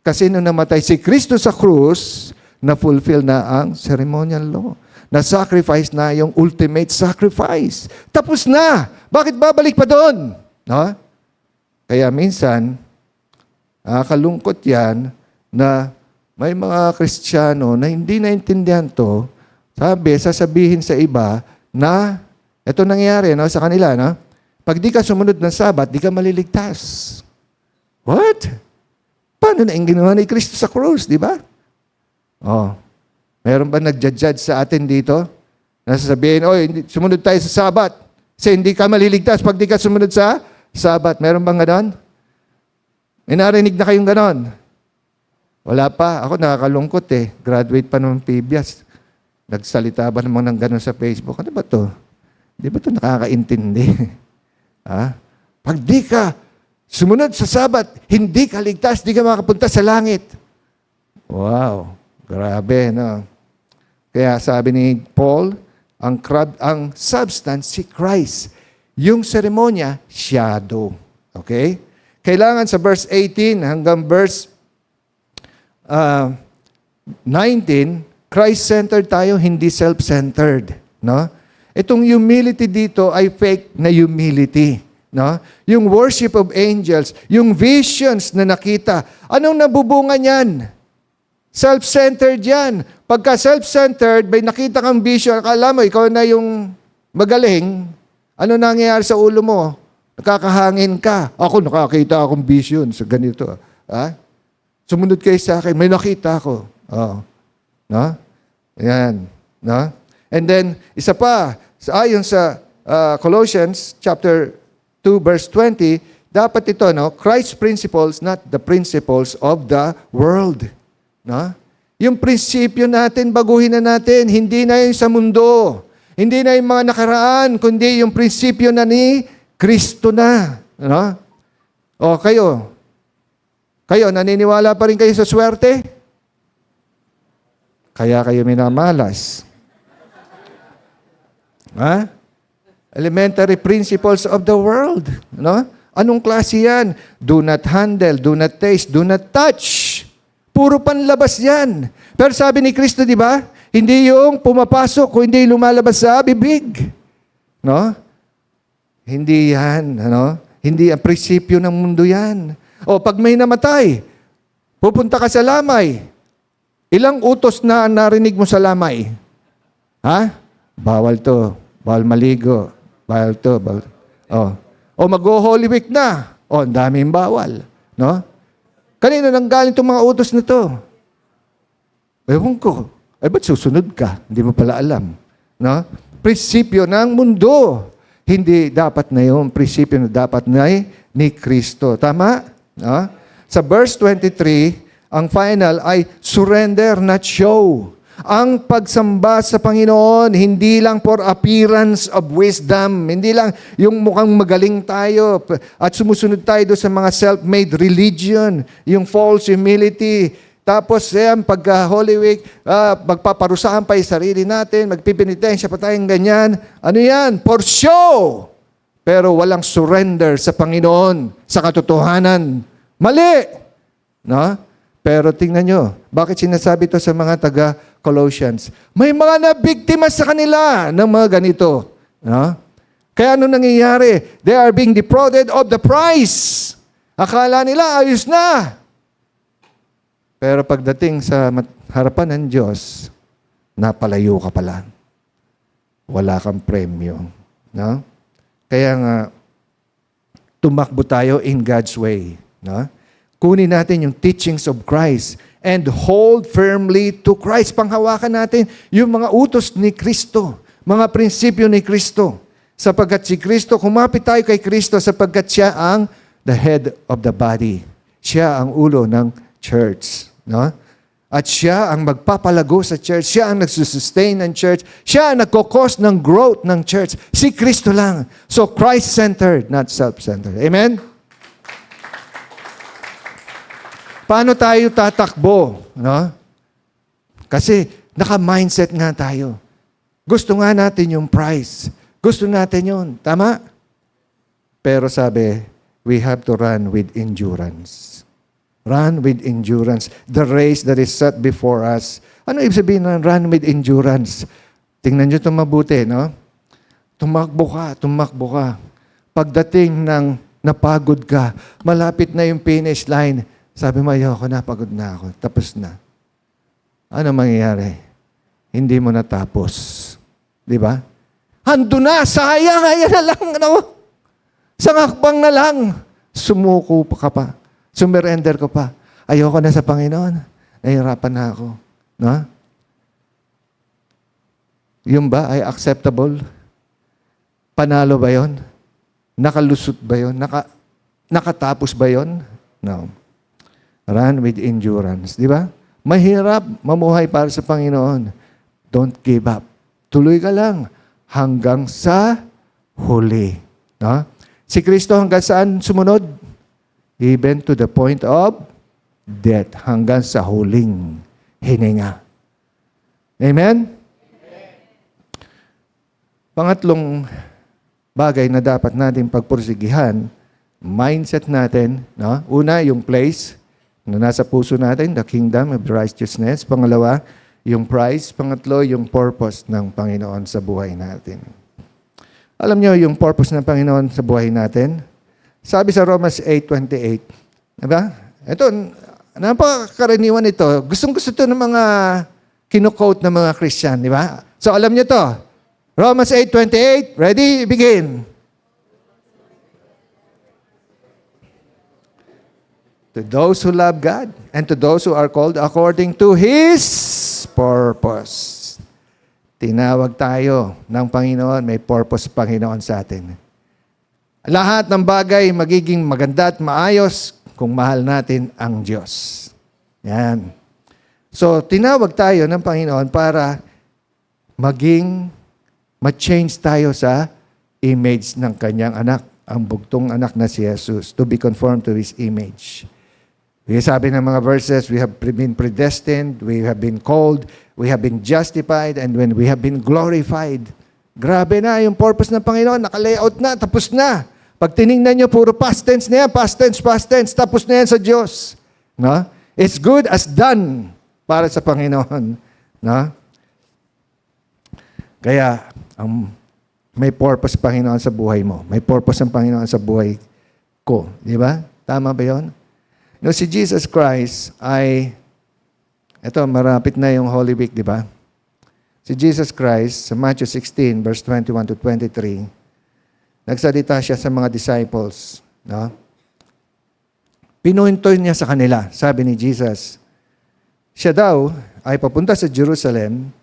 Kasi nung namatay si Kristo sa krus, na-fulfill na ang ceremonial law. Na-sacrifice na yung ultimate sacrifice. Tapos na! Bakit babalik pa doon? No? Kaya minsan, kalungkot yan na may mga Kristiyano na hindi naintindihan to, sasabihin sa iba na, ito nangyayari no, sa kanila, no? Pag di ka sumunod ng Sabat, di ka maliligtas. What? Paano na yung ginawa ni Kristo sa krus, di ba? Oh. Meron ba nagja-judge sa atin dito? Nasasabihin, oy, sumunod tayo sa Sabat. Kasi hindi ka maliligtas pag di ka sumunod sa Sabat. Meron bang ganon? May narinig na kayong ganon? Wala pa. Ako nakakalungkot eh. Graduate pa ng PBS. Nagsalita ba naman ng ganon sa Facebook? Ano ba to? Di ba to nakakaintindi? Ha? Pag di ka sumunod sa Sabat, hindi ka ligtas, di ka makapunta sa langit. Wow. Grabe, no? Kaya sabi ni Paul, ang substance, si Christ. Yung seremonya, shadow. Okay? Kailangan sa verse 18 hanggang verse 19, Christ-centered tayo, hindi self-centered. No? Itong humility dito ay fake na humility. No? Yung worship of angels, yung visions na nakita, anong nabubunga niyan? Self-centered yan. Pagka self-centered, may nakita kang vision, akala mo, ikaw na yung magaling, ano nangyayari sa ulo mo? Nakakahangin ka. Ako, nakakita akong vision sa ganito. Ha? Sumunod kayo sa akin, may nakita ako. Oh. No? Ayan. No? And then, isa pa, ayon sa Colossians chapter 2, verse 20, dapat ito, no? Christ's principles, not the principles of the world. No? Yung prinsipyo natin, baguhin na natin. Hindi na yung sa mundo. Hindi na yung mga nakaraan, kundi yung prinsipyo na ni Kristo na. No? O kayo, naniniwala pa rin kayo sa swerte? Kaya kayo minamalas. Ha? Elementary principles of the world. No? Anong klase yan? Do not handle, do not taste, do not touch. Puro panlabas yan. Pero sabi ni Kristo, di ba? Hindi yung pumapasok, kundi lumalabas sa bibig. No? Hindi yan. Ano? Hindi ang prinsipyo ng mundo yan. O pag may namatay, pupunta ka sa lamay. Ilang utos na narinig mo sa lamay? Ha? Bawal to. Bawal maligo. Bawal to. Bawal. O mag-Holy Week na. O, ang daming bawal. No? Kanina nanggaling itong mga utos na to? Ewan ko. Ay, ba't susunod ka? Hindi mo pala alam. No? Prinsipyo ng mundo. Hindi dapat na yung prinsipyo na dapat na ni Kristo. Tama? No? Sa verse 23, ang final ay surrender, not show. Ang pagsamba sa Panginoon, hindi lang for appearance of wisdom. Hindi lang yung mukhang magaling tayo at sumusunod tayo doon sa mga self-made religion, yung false humility. Tapos, pagka Holy Week, magpaparusahan pa yung sarili natin, magpipinitensya pa tayong ganyan. Ano yan? For show! Pero walang surrender sa Panginoon, sa katotohanan. Mali! No? Pero tingnan nyo, bakit sinasabi ito sa mga taga-Colossians? May mga nabiktima sa kanila ng mga ganito. No? Kaya ano nangyayari? They are being defrauded of the price. Akala nila, ayos na. Pero pagdating sa harapan ng Diyos, napalayo ka pala. Wala kang premyo. No? Kaya nga, tumakbo tayo in God's way. No? Kunin natin yung teachings of Christ and hold firmly to Christ. Panghawakan natin yung mga utos ni Kristo, mga prinsipyo ni Kristo. Sapagkat si Kristo, kumapit tayo kay Kristo sapagkat siya ang the head of the body. Siya ang ulo ng church. No? At siya ang magpapalago sa church. Siya ang nagsusustain ng church. Siya ang nagkukos ng growth ng church. Si Kristo lang. So Christ-centered, not self-centered. Amen? Paano tayo tatakbo? No? Kasi naka-mindset nga tayo. Gusto nga natin yung prize. Gusto natin yun. Tama? Pero sabi, we have to run with endurance. Run with endurance. The race that is set before us. Ano ibig sabihin ng run with endurance? Tingnan nyo ito mabuti, no? Tumakbo ka. Pagdating ng napagod ka, malapit na yung finish line, sabi mo, ayoko na, pagod na ako. Tapos na. Ano mangyayari? Hindi mo natapos. Di ba? Hando na, sayang, ayan na lang, ano? Sangakbang na lang. Sumuko ka pa. Sumurrender ko pa. Ayoko na sa Panginoon. Nahihirapan na ako. No? Yung ba ay acceptable? Panalo ba yon? Nakalusot ba yon? Nakatapos ba yon? No. Run with endurance. Di ba? Mahirap mamuhay para sa Panginoon. Don't give up. Tuloy ka lang hanggang sa huli. No? Si Kristo hanggang saan sumunod? Even to the point of death. Hanggang sa huling hininga. Amen? Pangatlong bagay na dapat natin pagpursigihan, mindset natin. No? Una, yung place na nasa puso natin, the kingdom of righteousness. Pangalawa, yung prize. Pangatlo, yung purpose ng Panginoon sa buhay natin. Alam nyo, yung purpose ng Panginoon sa buhay natin, sabi sa Romans 8:28, diba? Ito, napakakaraniwan ito. Gustong-gusto ito ng mga kinu-quote ng mga Christian, di ba? So, alam nyo to. Romans 8:28, ready? Begin. To those who love God and to those who are called according to His purpose. Tinawag tayo ng Panginoon, may purpose Panginoon sa atin. Lahat ng bagay magiging maganda at maayos kung mahal natin ang Diyos. Yan. So, tinawag tayo ng Panginoon para ma-change tayo sa image ng kanyang anak, ang bugtong anak na si Jesus, to be conformed to His image. Sabi ng mga verses, we have been predestined, we have been called, we have been justified, and when we have been glorified. Grabe na yung purpose ng Panginoon, nakalayout na, tapos na. Pag tinignan nyo, puro past tense na yan, past tense, tapos na yan sa Diyos. No? It's good as done para sa Panginoon. No? Kaya, may purpose Panginoon sa buhay mo. May purpose ang Panginoon sa buhay ko. Di ba? Tama ba yun? No, si Jesus Christ ay, eto, marapit na yung Holy Week, di ba? Si Jesus Christ, sa Matthew 16, verse 21 to 23, nagsalita siya sa mga disciples. No? Pinuhinto niya sa kanila. Sabi ni Jesus, siya daw ay papunta sa Jerusalem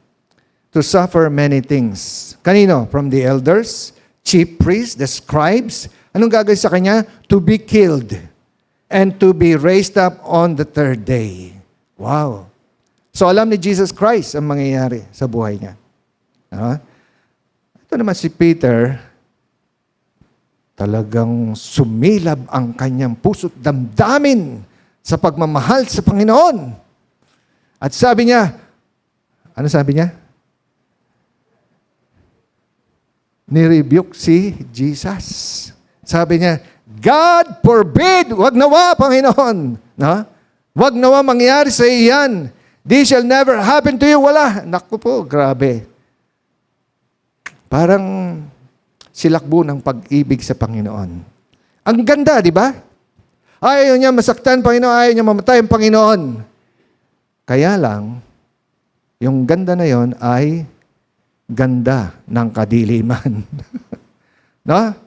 to suffer many things. Kanino? From the elders, chief priests, the scribes. Anong gagawin sa kanya? To be killed and to be raised up on the third day. Wow. So alam ni Jesus Christ ang mangyayari sa buhay niya. Ito naman si Peter, talagang sumilab ang kanyang puso't damdamin sa pagmamahal sa Panginoon. At sabi niya, ano sabi niya? Nirebuke si Jesus. Sabi niya, God forbid, wag nawa, Panginoon. No? Wag nawa mangyari sa iyan. This shall never happen to you. Wala. Naku po, grabe. Parang silakbo ng pag-ibig sa Panginoon. Ang ganda, di ba? Ayaw niya masaktan, Panginoon. Ayaw niya mamatay ang Panginoon. Kaya lang, yung ganda na yon ay ganda ng kadiliman. No?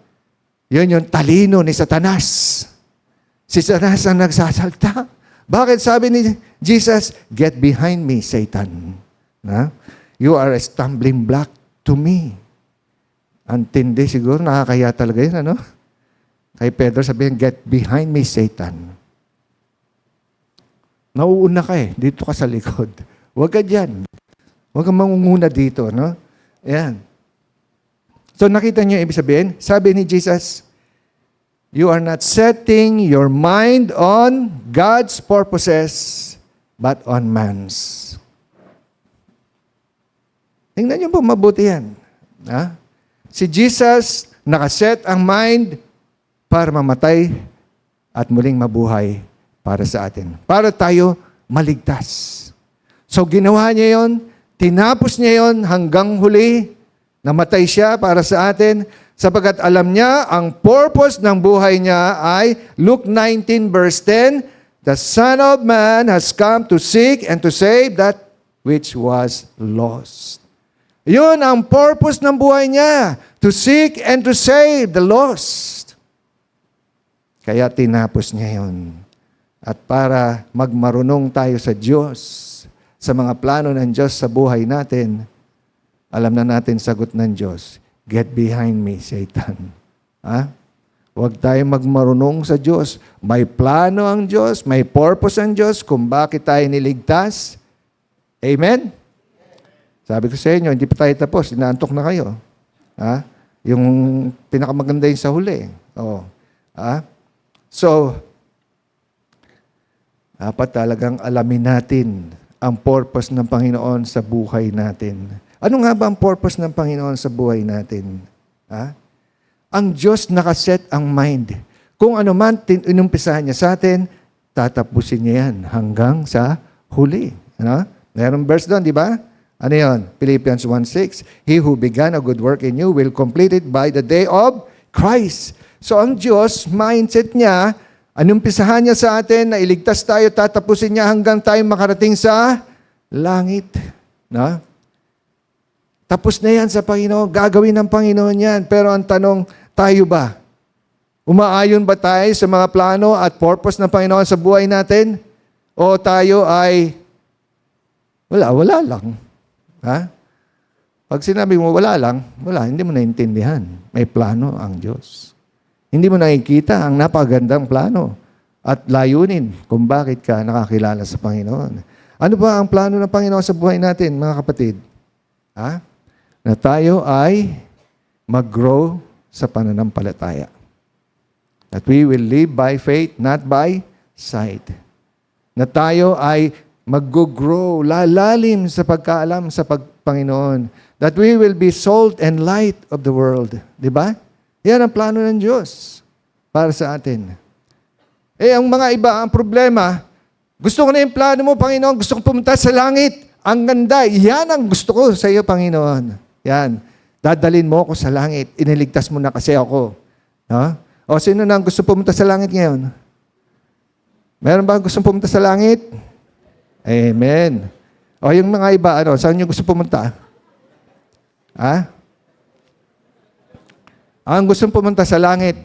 Yun yung talino ni Satanas. Si Satanas ang nagsasalta. Bakit sabi ni Jesus, get behind me, Satan. Na? You are a stumbling block to me. Ang tindi siguro, nakakaya talaga yun, ano? Kay Pedro sabihin, get behind me, Satan. Nauuna ka eh, dito ka sa likod. Huwag ka dyan. Huwag kang mangunguna dito, no? Ayan. So nakita niyo ibig sabihin? Sabi ni Jesus, you are not setting your mind on God's purposes, but on man's. Tingnan niyo po mabuti yan. Ha? Si Jesus, nakaset ang mind para mamatay at muling mabuhay para sa atin. Para tayo maligtas. So ginawa niya yon, tinapos niya yon hanggang huli, namatay siya para sa atin, sapagkat alam niya ang purpose ng buhay niya ay Luke 19 verse 10, the Son of Man has come to seek and to save that which was lost. Yun ang purpose ng buhay niya, to seek and to save the lost. Kaya tinapos niya yun. At para magmarunong tayo sa Diyos, sa mga plano ng Diyos sa buhay natin, alam na natin sagot ng Diyos, get behind me, Satan. Ha? Huwag tayo magmarunong sa Diyos. May plano ang Diyos, may purpose ang Diyos kung bakit tayo niligtas. Amen? Sabi ko sa inyo, hindi pa tayo tapos, inaantok na kayo. Ha? Yung pinakamaganda yung sa huli. Oo. Ha? So, dapat talagang alamin natin ang purpose ng Panginoon sa buhay natin. Ano nga ba ang purpose ng Panginoon sa buhay natin? Ha? Ang Diyos nakaset ang mind. Kung ano man inumpisahan niya sa atin, tatapusin niya yan hanggang sa huli. Ano? Mayroong verse doon, di ba? Ano yun? Philippians 1:6. He who began a good work in you will complete it by the day of Christ. So ang Diyos, mindset niya, anumpisahan niya sa atin na iligtas tayo, tatapusin niya hanggang tayo makarating sa langit. No? Tapos na yan sa Panginoon. Gagawin ng Panginoon yan. Pero ang tanong, tayo ba? Umaayon ba tayo sa mga plano at purpose ng Panginoon sa buhay natin? O tayo ay wala lang? Ha? Pag sinabi mo wala lang, wala, hindi mo naintindihan. May plano ang Diyos. Hindi mo nakikita ang napagandang plano at layunin kung bakit ka nakakilala sa Panginoon. Ano ba ang plano ng Panginoon sa buhay natin, mga kapatid? Ha? Na tayo ay mag-grow sa pananampalataya. That we will live by faith, not by sight. Na tayo ay mag-grow, lalalim sa pagkaalam sa Panginoon. That we will be salt and light of the world. Di ba? Yan ang plano ng Diyos para sa atin. Eh, ang mga iba, ang problema, gusto ko na yung plano mo, Panginoon, gusto ko pumunta sa langit. Ang ganda, yan ang gusto ko sa iyo, Panginoon. Yan. Dadalin mo ako sa langit. Iniligtas mo na kasi ako. Ha? O, sino na ang gusto pumunta sa langit ngayon? Meron ba gusto pumunta sa langit? Amen. O, yung mga iba, saan nyo gusto pumunta? Ha? Ang gusto pumunta sa langit,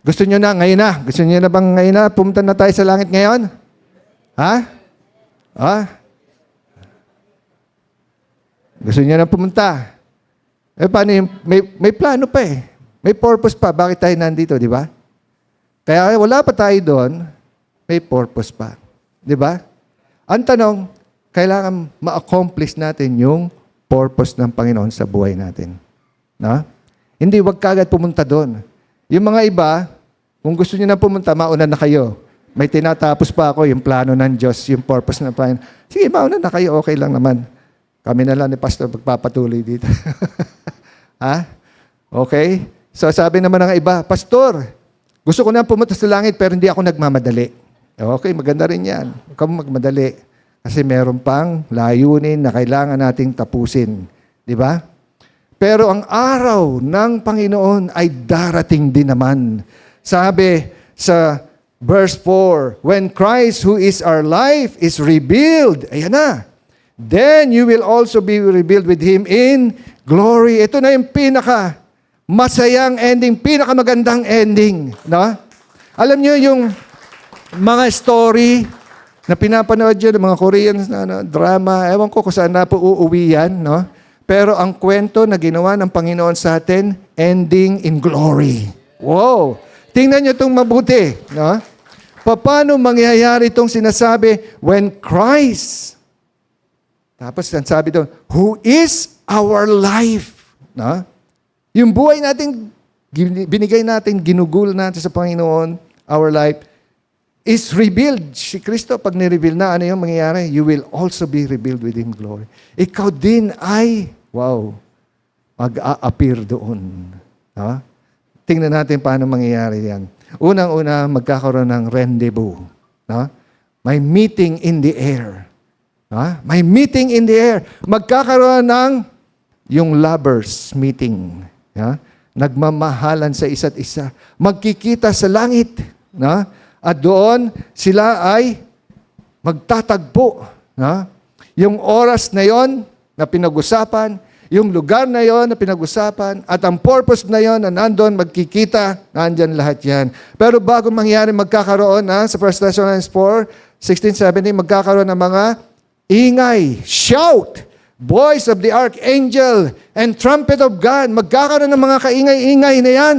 gusto nyo na, ngayon na. Gusto nyo na bang ngayon na, pumunta na tayo sa langit ngayon? Ha? Ha? Gusto nyo na pumunta? Eh, paano yung, may plano pa eh. May purpose pa. Bakit tayo nandito, di ba? Kaya wala pa tayo doon, may purpose pa. Di ba? Ang tanong, kailangan ma-accomplish natin yung purpose ng Panginoon sa buhay natin. No? Hindi, wag kagad pumunta doon. Yung mga iba, kung gusto niyo na pumunta, mauna na kayo. May tinatapos pa ako, yung plano ng Diyos, yung purpose ng Panginoon. Sige, mauna na kayo, okay lang naman. Kami na lang ni Pastor magpapatuloy dito. Ha? Okay? So sabi naman ng iba, Pastor, gusto ko na pumunta sa langit pero hindi ako nagmamadali. Okay, maganda rin yan. Huwag kang magmadali. Kasi meron pang layunin na kailangan nating tapusin. Di ba? Pero ang araw ng Panginoon ay darating din naman. Sabi sa verse 4, when Christ who is our life is revealed, ayan na, then you will also be revealed with Him in glory. Ito na yung masayang ending, pinakamagandang ending. No? Alam niyo yung mga story na pinapanood yun, ng mga Korean drama, ewan ko kung saan na po uuwi yan, no? Pero ang kwento na ginawa ng Panginoon sa atin, ending in glory. Wow! Tingnan nyo itong mabuti. No? Paano mangyayari itong sinasabi when Christ, tapos ang sabi doon, who is our life. No? Yung buhay natin, binigay natin, ginugol natin sa Panginoon, our life, is revealed. Si Kristo, pag ni-reveal na, ano yung mangyayari? You will also be revealed with Him glory. Ikaw din ay, wow, mag-a-appear doon. Ha? Tingnan natin paano mangyayari yan. Unang-una, magkakaroon ng rendezvous. Ha? May meeting in the air. Ha? May meeting in the air. Magkakaroon ng yung lovers meeting. Ha? Nagmamahalan sa isa't isa. Magkikita sa langit. Ha? At doon, sila ay magtatagpo. Ha? Yung oras na yon na pinag-usapan, yung lugar na yon na pinag-usapan, at ang purpose na yon na nandun, magkikita, nandyan lahat yan. Pero bago mangyari, magkakaroon sa 1 Thessalonians 4, 16-17, magkakaroon ng mga ingay, shout, voice of the archangel, and trumpet of God. Magkakaroon ng mga kaingay-ingay na yan.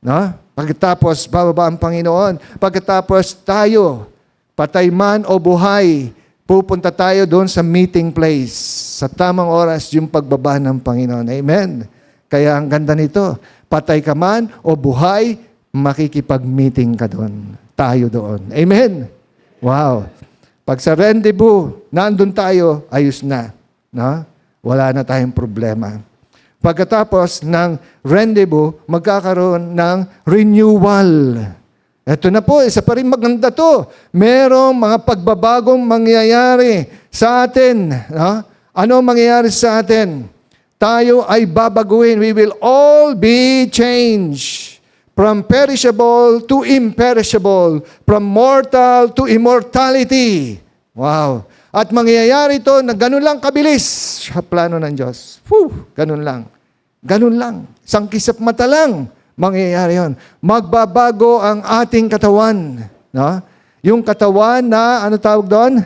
No? Pagkatapos, bababa ang Panginoon. Pagkatapos tayo, patay man o buhay, pupunta tayo doon sa meeting place. Sa tamang oras, yung pagbaba ng Panginoon. Amen. Kaya ang ganda nito, patay ka man o buhay, makikipag-meeting ka doon. Tayo doon. Amen. Wow. Pag sa rendezvous, nandun tayo, ayos na. No? Wala na tayong problema. Pagkatapos ng rendezvous, magkakaroon ng renewal. Ito na po, isa pa rin maganda to. Merong mga pagbabagong mangyayari sa atin. No? Ano mangyayari sa atin? Tayo ay babaguhin. We will all be changed. From perishable to imperishable. From mortal to immortality. Wow. At mangyayari ito na ganun lang kabilis sa plano ng Diyos. Ganun lang. Ganun lang. Isang kisap mata lang mangyayari yun. Magbabago ang ating katawan. No? Yung katawan na, ano tawag doon?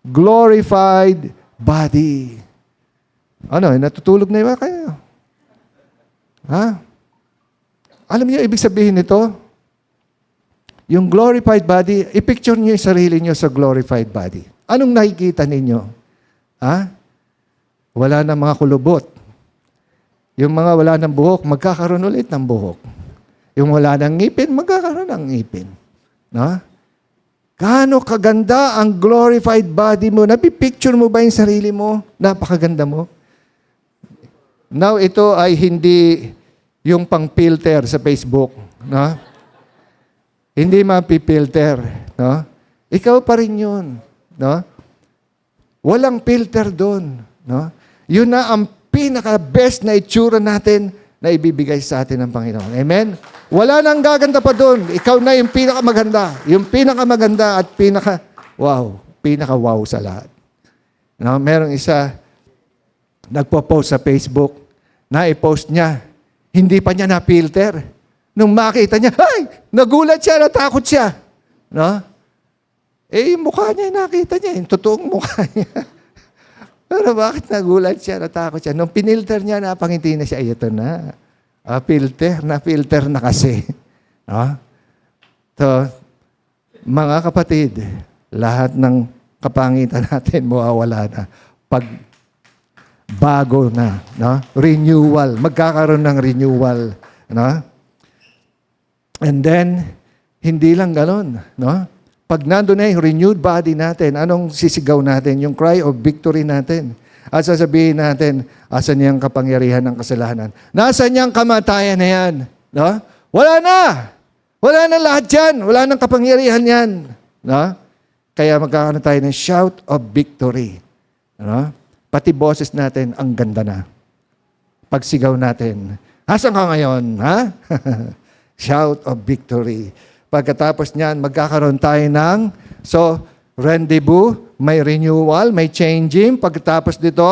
Glorified body. Ano, natutulog na iba kayo? Ha? Alam niyo ibig sabihin nito? Yung glorified body, i-picture niyo yung sarili niyo sa glorified body. Anong nakikita ninyo? Ha? Wala na mga kulubot. Yung mga wala ng buhok, magkakaroon ulit ng buhok. Yung wala ng ngipin, magkakaroon ng ngipin. No? Gaano kaganda ang glorified body mo? Napipicture mo ba yung sarili mo? Napakaganda mo. Now, ito ay hindi yung pang-filter sa Facebook. No? Hindi mapipilter. No? Ikaw pa rin yun. No? Walang filter doon. No? Yun na ang pinaka-best na itsura natin na ibibigay sa atin ng Panginoon. Amen? Wala nang gaganda pa doon. Ikaw na yung pinakamaganda. Yung pinakamaganda at pinaka-wow sa lahat. No? Merong isa, nagpo-post sa Facebook, na i-post niya, hindi pa niya na-filter. Nung makita niya, ay! Nagulat siya, natakot siya. No? Yung mukha niya, nakita niya, yung totoong mukha niya. Pero bakit nagulat siya, natakot siya? Nung pinilter niya, napangiti na siya, ito na. Filter na kasi. No? So, mga kapatid, lahat ng kapangitan natin mawawala na. Pag bago na, no? Renewal, magkakaroon ng renewal, no? And then, hindi lang gano'n, no? Pag nandun na yung renewed body natin, anong sisigaw natin? Yung cry of victory natin. At sasabihin natin, asan yung kapangyarihan ng kasalanan? Nasaan yung kamatayan na yan? No? Wala na! Wala na lahat yan! Wala nang kapangyarihan yan! No? Kaya magkakaroon tayo ng shout of victory. No? Pati boses natin, ang ganda na. Pagsigaw natin, asan ka ngayon? Ha? Shout of victory. Pagkatapos niyan, magkakaroon tayo ng, rendezvous, may renewal, may changing. Pagkatapos dito,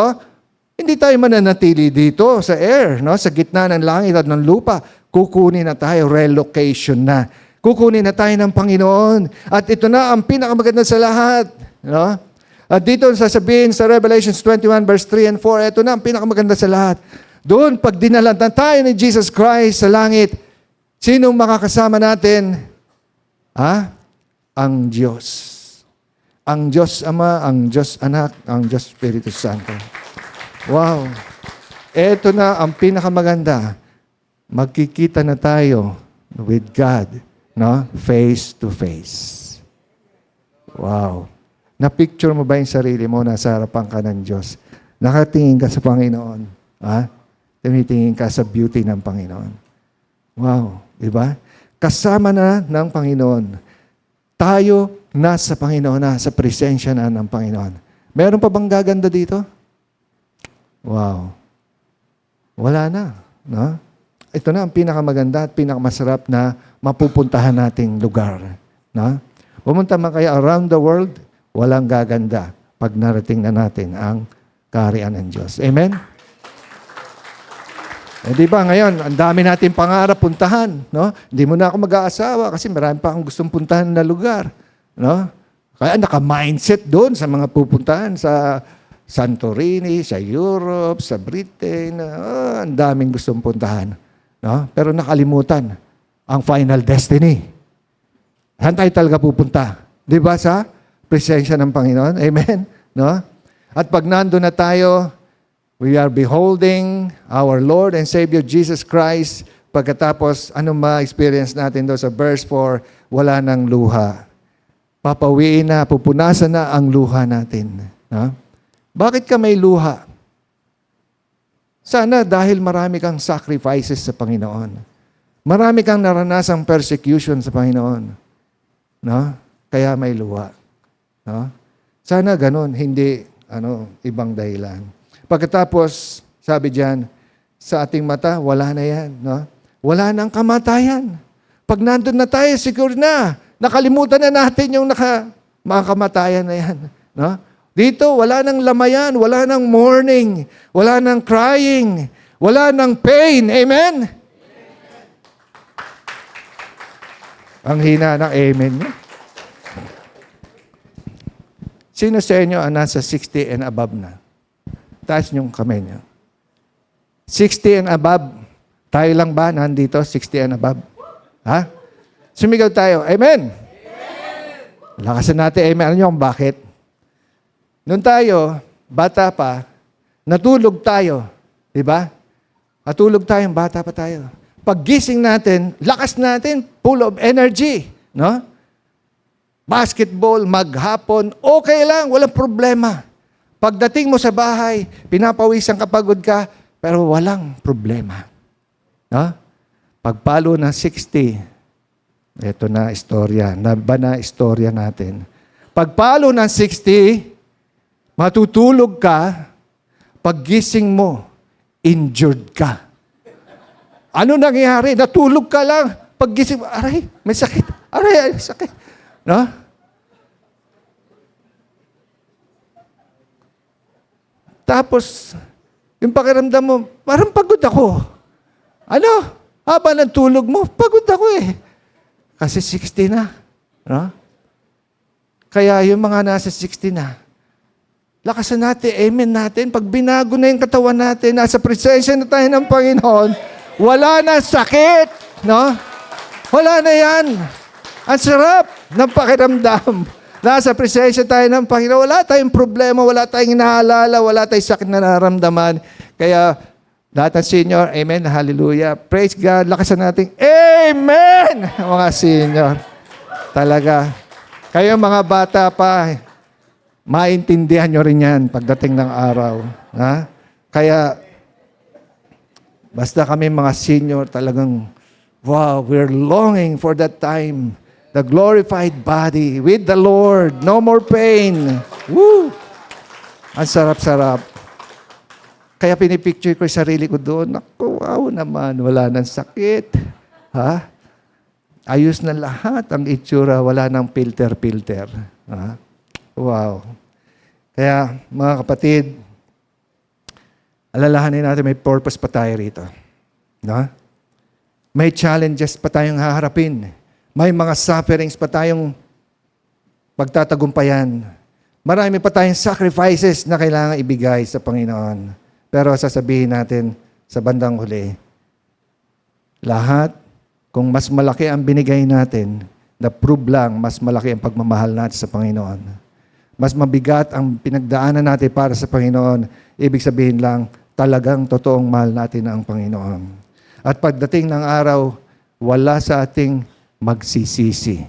hindi tayo mananatili dito sa air, no? Sa gitna ng langit at ng lupa. Kukunin na tayo, relocation na. Kukunin na tayo ng Panginoon. At ito na ang pinakamaganda sa lahat. No? At dito sasabihin sa Revelations 21 verse 3 and 4, ito na ang pinakamaganda sa lahat. Doon, pag dinala na tayo ni Jesus Christ sa langit, sinong makakasama natin? Ang Diyos. Ang Diyos Ama, ang Diyos Anak, ang Diyos Espiritu Santo. Wow. Ito na ang pinakamaganda. Magkikita na tayo with God, no? Face to face. Wow. Na-picture mo ba yung sarili mo nasa harapan ka ng Diyos? Nakatingin ka sa Panginoon. Tumitingin ka sa beauty ng Panginoon. Wow. Diba? Kasama na ng Panginoon. Tayo nasa Panginoon na, sa presensya na ng Panginoon. Meron pa bang gaganda dito? Wow. Wala na. No? Ito na ang pinakamaganda at pinakamasarap na mapupuntahan nating lugar. No? Pumunta man kayo around the world, walang gaganda pag narating na natin ang kaharian ng Diyos. Amen? Di ba ngayon, ang dami natin pangarap puntahan. No? Hindi mo na ako mag-aasawa kasi marami pa akong gustong puntahan na lugar. No? Kaya naka-mindset doon sa mga pupuntahan sa Santorini, sa Europe, sa Britain. Ang daming gustong puntahan. No? Pero nakalimutan ang final destiny. Saan tayo talaga pupunta? Di ba sa presensya ng Panginoon? Amen? No? At pag nando na tayo, we are beholding our Lord and Savior Jesus Christ. Pagkatapos, ano ma-experience natin doon sa verse 4, wala nang luha. Papawiin na, pupunasan na ang luha natin. No? Bakit ka may luha? Sana dahil marami kang sacrifices sa Panginoon. Marami kang naranasang persecution sa Panginoon. No? Kaya may luha. No? Sana ganun, hindi ibang dahilan. Pagkatapos, sabi diyan, sa ating mata, wala na yan. No? Wala nang kamatayan. Pag nandun na tayo, secure na. Nakalimutan na natin yung mga kamatayan na yan. No? Dito, wala nang lamayan, wala nang mourning, wala nang crying, wala nang pain. Amen? Ang hina ng amen niya. Sino sa inyo ang nasa 60 and above na? Taas niyong kamay niyo. 60 and above. Tayo lang ba nandito? 60 and above? Ha? Sumigaw tayo. Amen? Amen! Lakasan natin. Amen. Ano niyo kung bakit? Noon tayo, bata pa, natulog tayo. Diba? Natulog tayo, bata pa tayo. Paggising natin, lakas natin, full of energy. No? Basketball, maghapon, okay lang, walang problema. Pagdating mo sa bahay, pinapawisan ka, pagod ka, pero walang problema. No? Pagpalo na 60, ito na istorya, naba na istorya natin. Pagpalo ng 60, matutulog ka, paggising mo, injured ka. Ano nangyayari? Natulog ka lang. Paggising mo, aray, may sakit. Aray, sakit. No? Tapos, yung pakiramdam mo, parang pagod ako. Ano? Habang ng tulog mo, pagod ako eh. Kasi 60 na. No? Kaya yung mga nasa 60 na, lakasan natin, amen natin. Pag binago na yung katawan natin, nasa presensya na tayo ng Panginoon, wala na sakit, no? Wala na yan. Ang sarap ng pakiramdam. Nasa presensya tayo ng Panginoon. Wala tayong problema, wala tayong inaalala, wala tayong sakit na nararamdaman. Kaya, lahat ng senior, amen, hallelujah. Praise God, lakasan natin, amen! Mga senior. Talaga. Kayo mga bata pa, maintindihan nyo rin yan pagdating ng araw. Ha? Kaya, basta kami mga senior, talagang, wow, we're longing for that time. The glorified body with the Lord. No more pain. Woo! Ang sarap-sarap. Kaya pinipicture ko yung sarili ko doon. Naku, wow naman, wala nang sakit. Ha? Ayos na lahat ang itsura, wala nang filter-filter. Ha? Wow. Kaya, mga kapatid, alalahanin natin may purpose pa tayo rito. No? May challenges pa tayong haharapin. May mga sufferings pa tayong pagtatagumpayan. Marami pa tayong sacrifices na kailangan ibigay sa Panginoon. Pero sasabihin natin, sa bandang huli, lahat, kung mas malaki ang binigay natin, na-prove lang, mas malaki ang pagmamahal natin sa Panginoon. Mas mabigat ang pinagdaanan natin para sa Panginoon, ibig sabihin lang, talagang totoong mahal natin ang Panginoon. At pagdating ng araw, wala sa ating magsisisi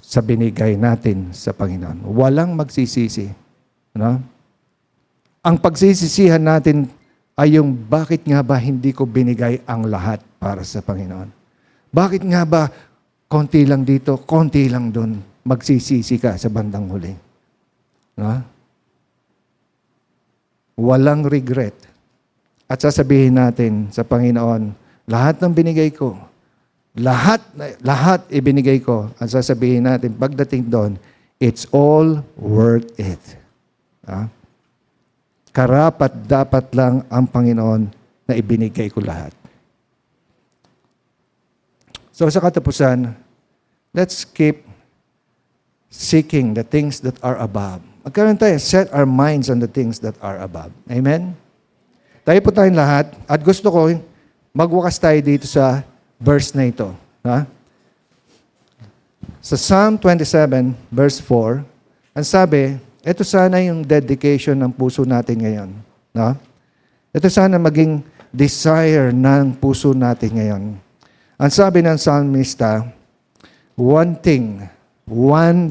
sa binigay natin sa Panginoon. Walang magsisisi. No? Ang pagsisisihan natin ay yung bakit nga ba hindi ko binigay ang lahat para sa Panginoon? Bakit nga ba konti lang dito, konti lang doon, magsisisi ka sa bandang huli? No? Walang regret. At sasabihin natin sa Panginoon, lahat ng binigay ko, lahat ibinigay ko. At sasabihin natin, pagdating doon, it's all worth it. Karapat dapat lang ang Panginoon na ibinigay ko lahat. So sa katapusan, let's keep seeking the things that are above. Magkaroon tayo, set our minds on the things that are above. Amen? Tayo po tayong lahat. At gusto ko, magwakas tayo dito sa verse na ito. Ha? Sa Psalm 27, verse 4, ang sabi, ito sana yung dedication ng puso natin ngayon. No? Ito sana maging desire ng puso natin ngayon. Ang sabi ng psalmista, one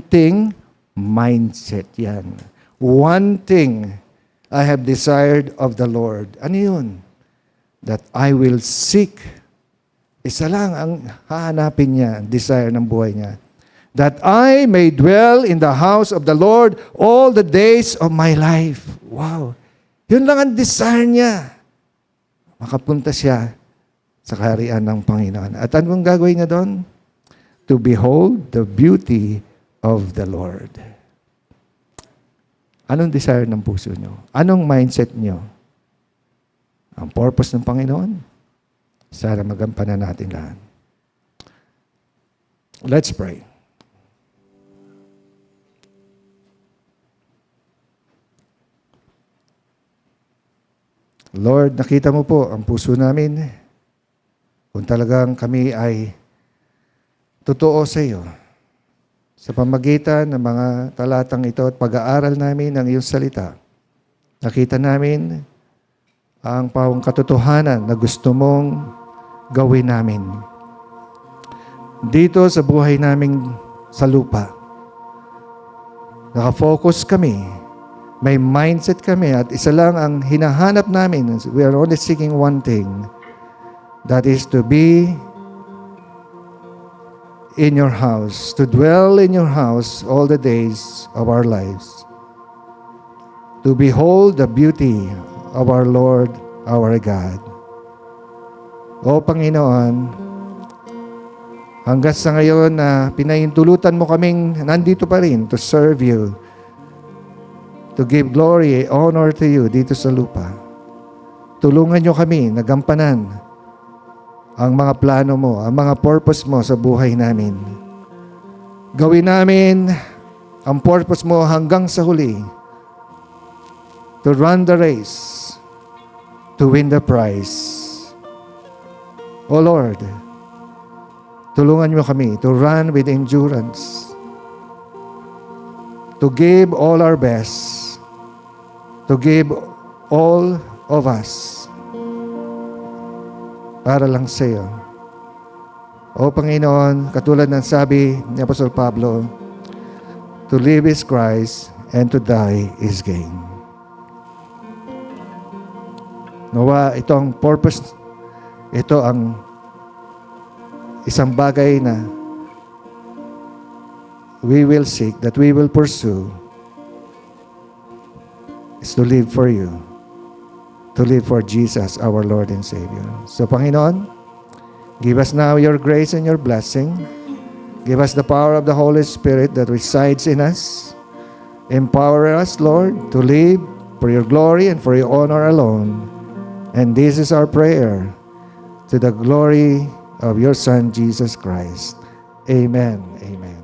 thing, mindset yan. One thing I have desired of the Lord. Ano yun? That I will seek. Isa lang ang hahanapin niya, desire ng buhay niya. That I may dwell in the house of the Lord all the days of my life. Wow. Yun lang ang desire niya. Makapunta siya sa kaharian ng Panginoon. At anong gagawin niya doon? To behold the beauty of the Lord. Anong desire ng puso niyo? Anong mindset niyo? Ang purpose ng Panginoon? Sana magampanan natin lahat. Let's pray. Lord, nakita mo po ang puso namin. Kung talagang kami ay totoo sa iyo, sa pamagitan ng mga talatang ito at pag-aaral namin ng iyong salita, nakita namin ang pawang katotohanan na gusto mong gawin namin. Dito sa buhay namin sa lupa, nakafocus kami, may mindset kami at isa lang ang hinahanap namin. We are only seeking one thing. That is to be in your house, to dwell in your house all the days of our lives. To behold the beauty of our Lord, our God. O Panginoon, hanggang sa ngayon na pinahintulutan mo kaming nandito pa rin to serve you, to give glory, honor to you dito sa lupa. Tulungan nyo kami na gampanan ang mga plano mo, ang mga purpose mo sa buhay namin. Gawin namin ang purpose mo hanggang sa huli. To run the race, to win the prize. O Lord, tulungan mo kami to run with endurance, to give all our best, to give all of us para lang sa iyo. O Panginoon, katulad ng sabi ni Apostol Pablo, to live is Christ and to die is gain. Nawa, ito ang purpose, ito ang isang bagay na we will seek, that we will pursue, is to live for you, to live for Jesus, our Lord and Savior. So, Panginoon, give us now your grace and your blessing. Give us the power of the Holy Spirit that resides in us. Empower us, Lord, to live for your glory and for your honor alone. And this is our prayer, to the glory of your Son, Jesus Christ. Amen. Amen.